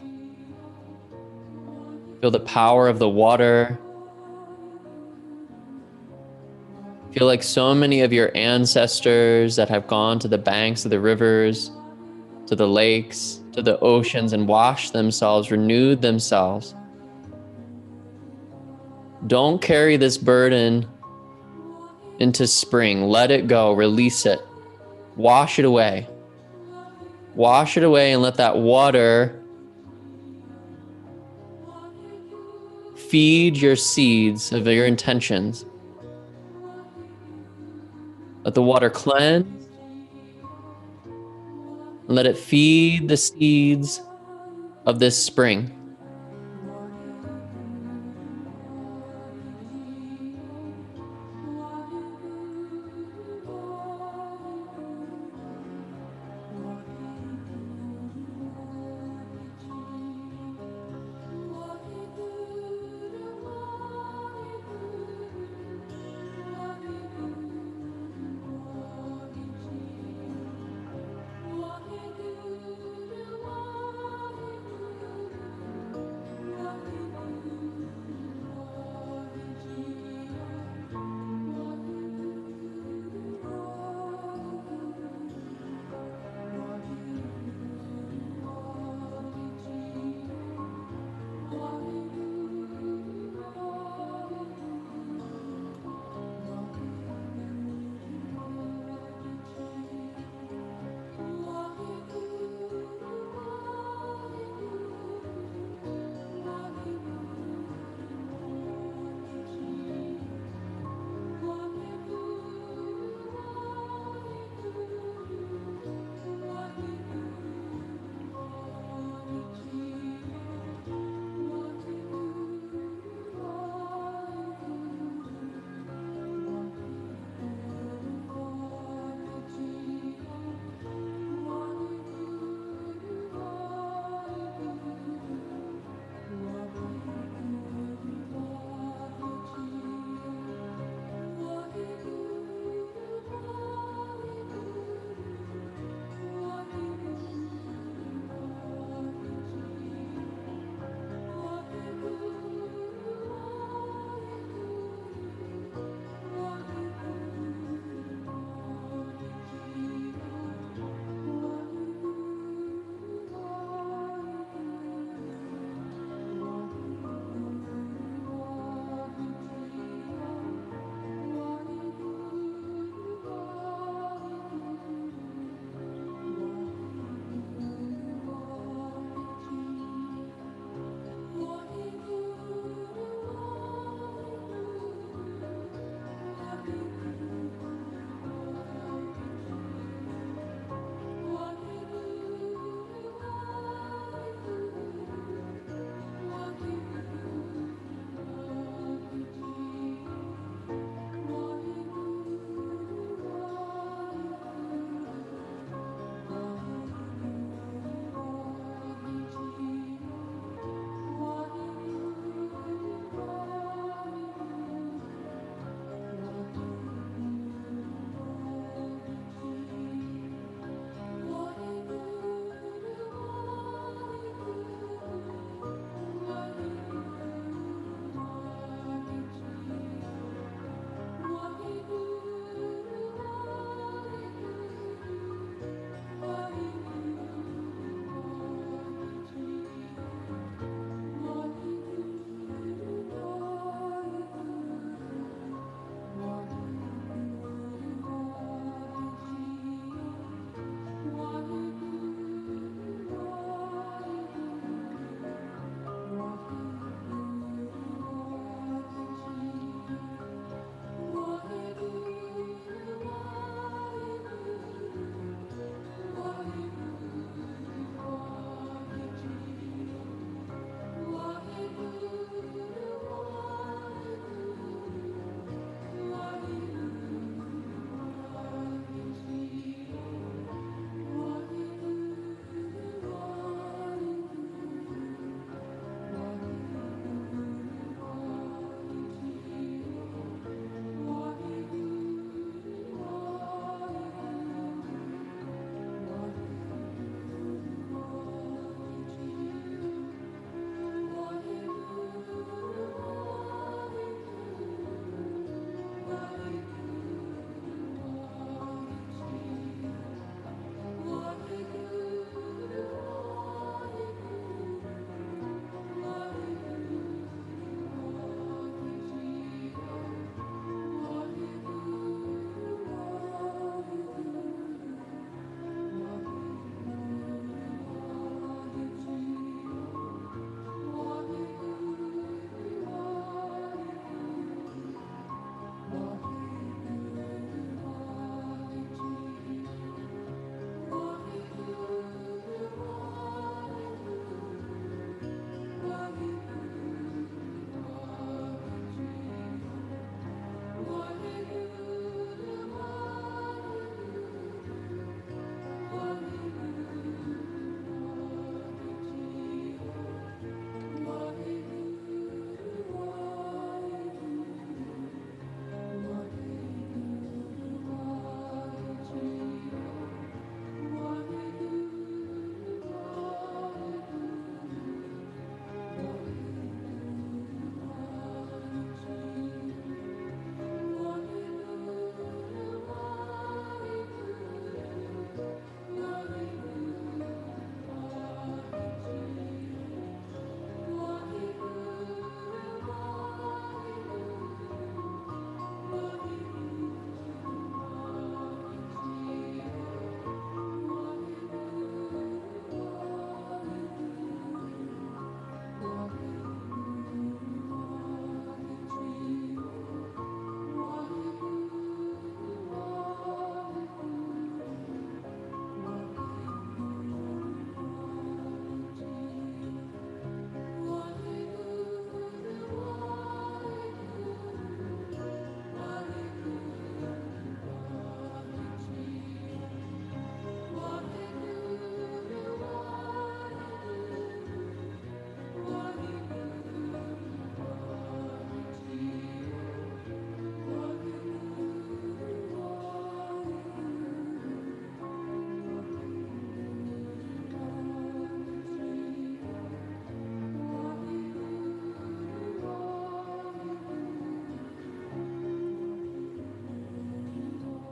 Feel the power of the water. Feel like so many of your ancestors that have gone to the banks of the rivers, to the lakes, to the oceans, and washed themselves, renewed themselves. Don't carry this burden into spring. Let it go. Release it. Wash it away. Wash it away and let that water feed your seeds of your intentions. Let the water cleanse and let it feed the seeds of this spring.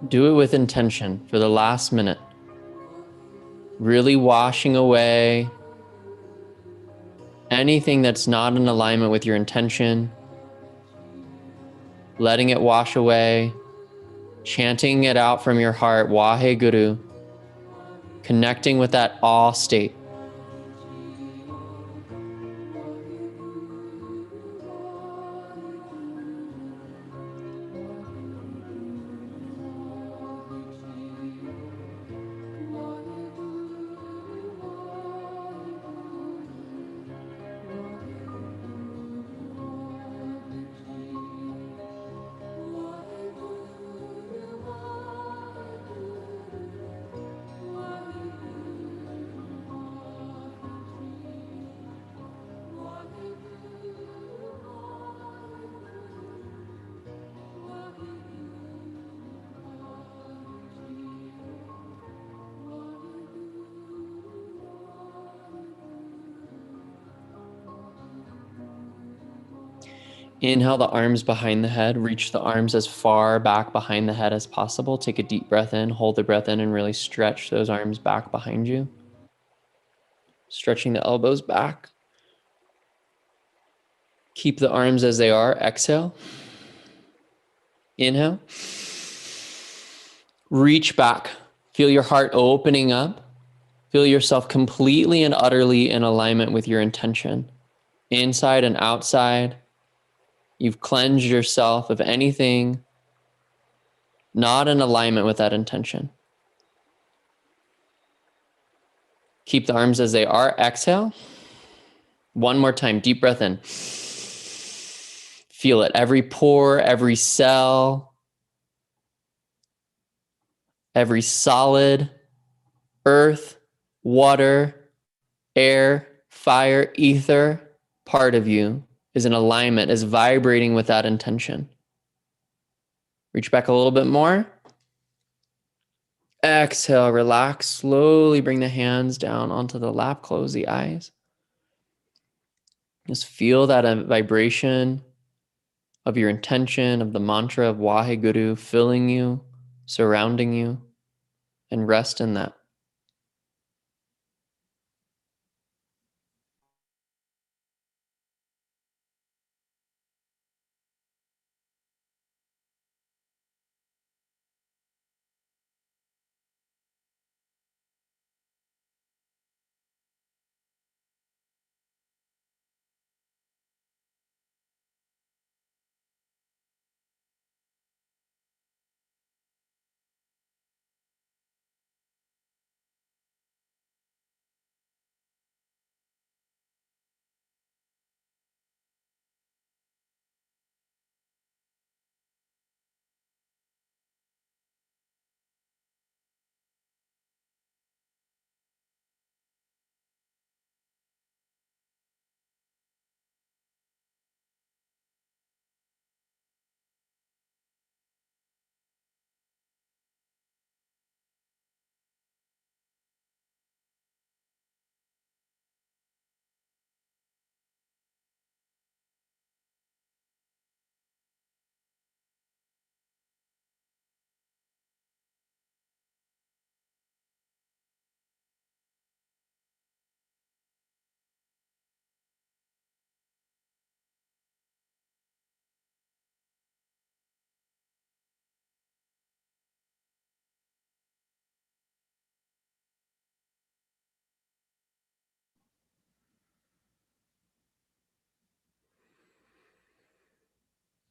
Do it with intention for the last minute. Really washing away anything that's not in alignment with your intention, letting it wash away, chanting it out from your heart, Waheguru, connecting with that awe state. Inhale the arms behind the head, reach the arms as far back behind the head as possible. Take a deep breath in, hold the breath in, and really stretch those arms back behind you. Stretching the elbows back. Keep the arms as they are. Exhale. Inhale. Reach back. Feel your heart opening up. Feel yourself completely and utterly in alignment with your intention, inside and outside. You've cleansed yourself of anything not in alignment with that intention. Keep the arms as they are. Exhale. One more time. Deep breath in. Feel it. Every pore, every cell, every solid, earth, water, air, fire, ether part of you is in alignment, is vibrating with that intention. Reach back a little bit more. Exhale, relax, slowly bring the hands down onto the lap, close the eyes. Just feel that vibration of your intention, of the mantra of Waheguru filling you, surrounding you, and rest in that.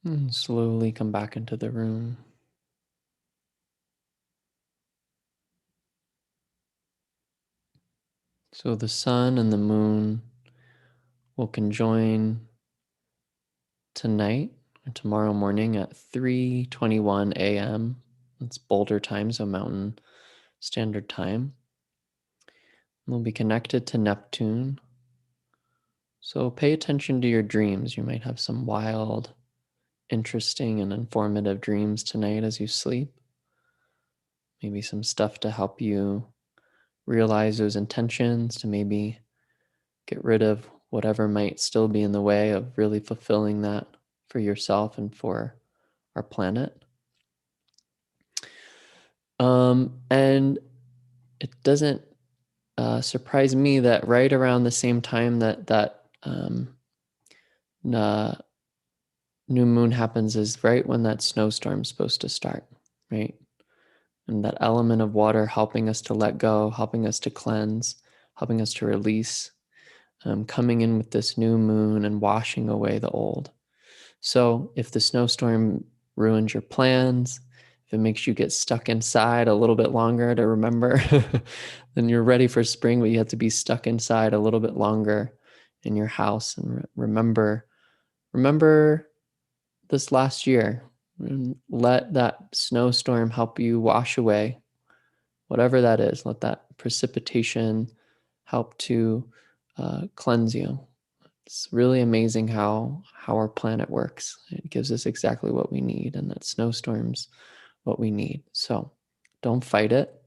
And slowly come back into the room. So the sun and the moon will conjoin tonight or tomorrow morning at 3:21 a.m. It's Boulder time, so Mountain Standard Time. We'll be connected to Neptune. So pay attention to your dreams. You might have some wild, interesting, and informative dreams tonight as you sleep. Maybe some stuff to help you realize those intentions, to maybe get rid of whatever might still be in the way of really fulfilling that for yourself and for our planet. And it doesn't surprise me that right around the same time that new moon happens is right when that snowstorm's supposed to start, right? And that element of water helping us to let go, helping us to cleanse, helping us to release, coming in with this new moon and washing away the old. So if the snowstorm ruins your plans, if it makes you get stuck inside a little bit longer to remember, then you're ready for spring, but you have to be stuck inside a little bit longer in your house and remember this last year. And let that snowstorm help you wash away whatever that is. Let that precipitation help to cleanse you. It's really amazing how our planet works. It gives us exactly what we need, and that snowstorm's what we need. So don't fight it.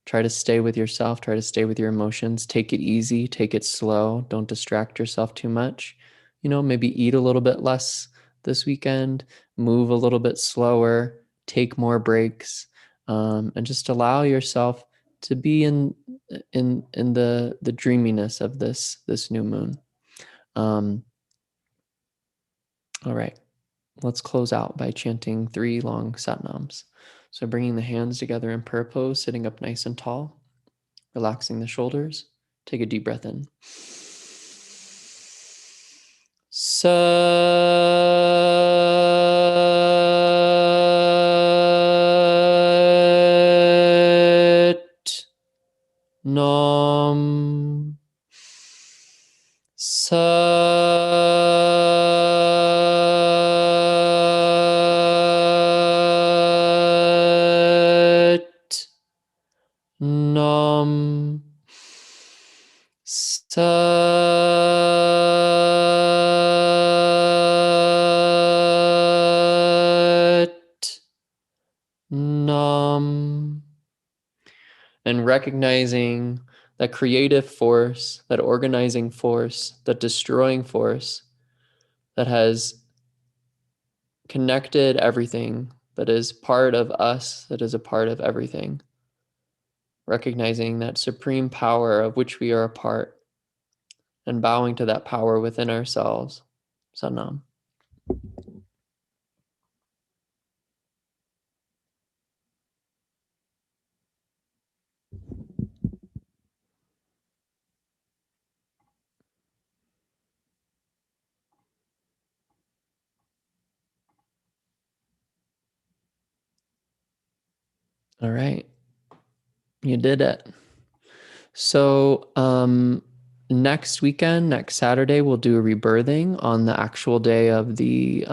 Try to stay with yourself. Try to stay with your emotions. Take it easy. Take it slow. Don't distract yourself too much. Maybe eat a little bit less this weekend. Move a little bit slower. Take more breaks, and just allow yourself to be in the dreaminess of this new moon. All right, let's close out by chanting 3 long satnams. So bringing the hands together in prayer pose, sitting up nice and tall, relaxing the shoulders. Take a deep breath in. Sat Nam Sat Nam Sat Nam. And recognizing that creative force, that organizing force, that destroying force that has connected everything, that is part of us, that is a part of everything. Recognizing that supreme power of which we are a part and bowing to that power within ourselves. Sanam. All right. You did it. So next weekend, next Saturday, we'll do a rebirthing on the actual day of the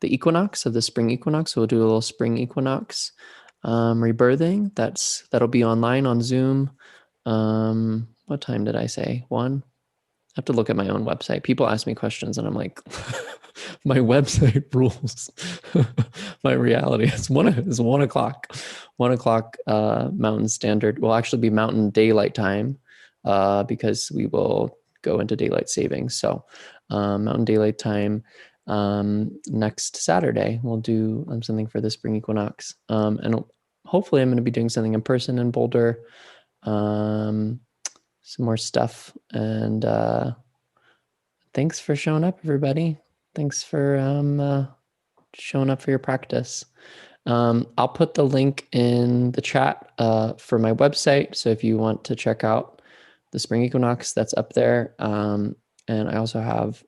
equinox, of the spring equinox. So we'll do a little spring equinox rebirthing. That'll be online on Zoom. What time did I say? 1? I have to look at my own website. People ask me questions and I'm like, my website rules. My reality is 1 o'clock. 1 o'clock Mountain Standard will actually be Mountain Daylight Time because we will go into daylight savings. So Mountain Daylight Time next Saturday, we'll do something for the spring equinox. And hopefully I'm going to be doing something in person in Boulder. Some more stuff. And thanks for showing up, everybody. Thanks for showing up for your practice. I'll put the link in the chat for my website. So if you want to check out the spring equinox, that's up there. And I also have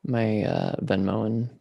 my Venmo and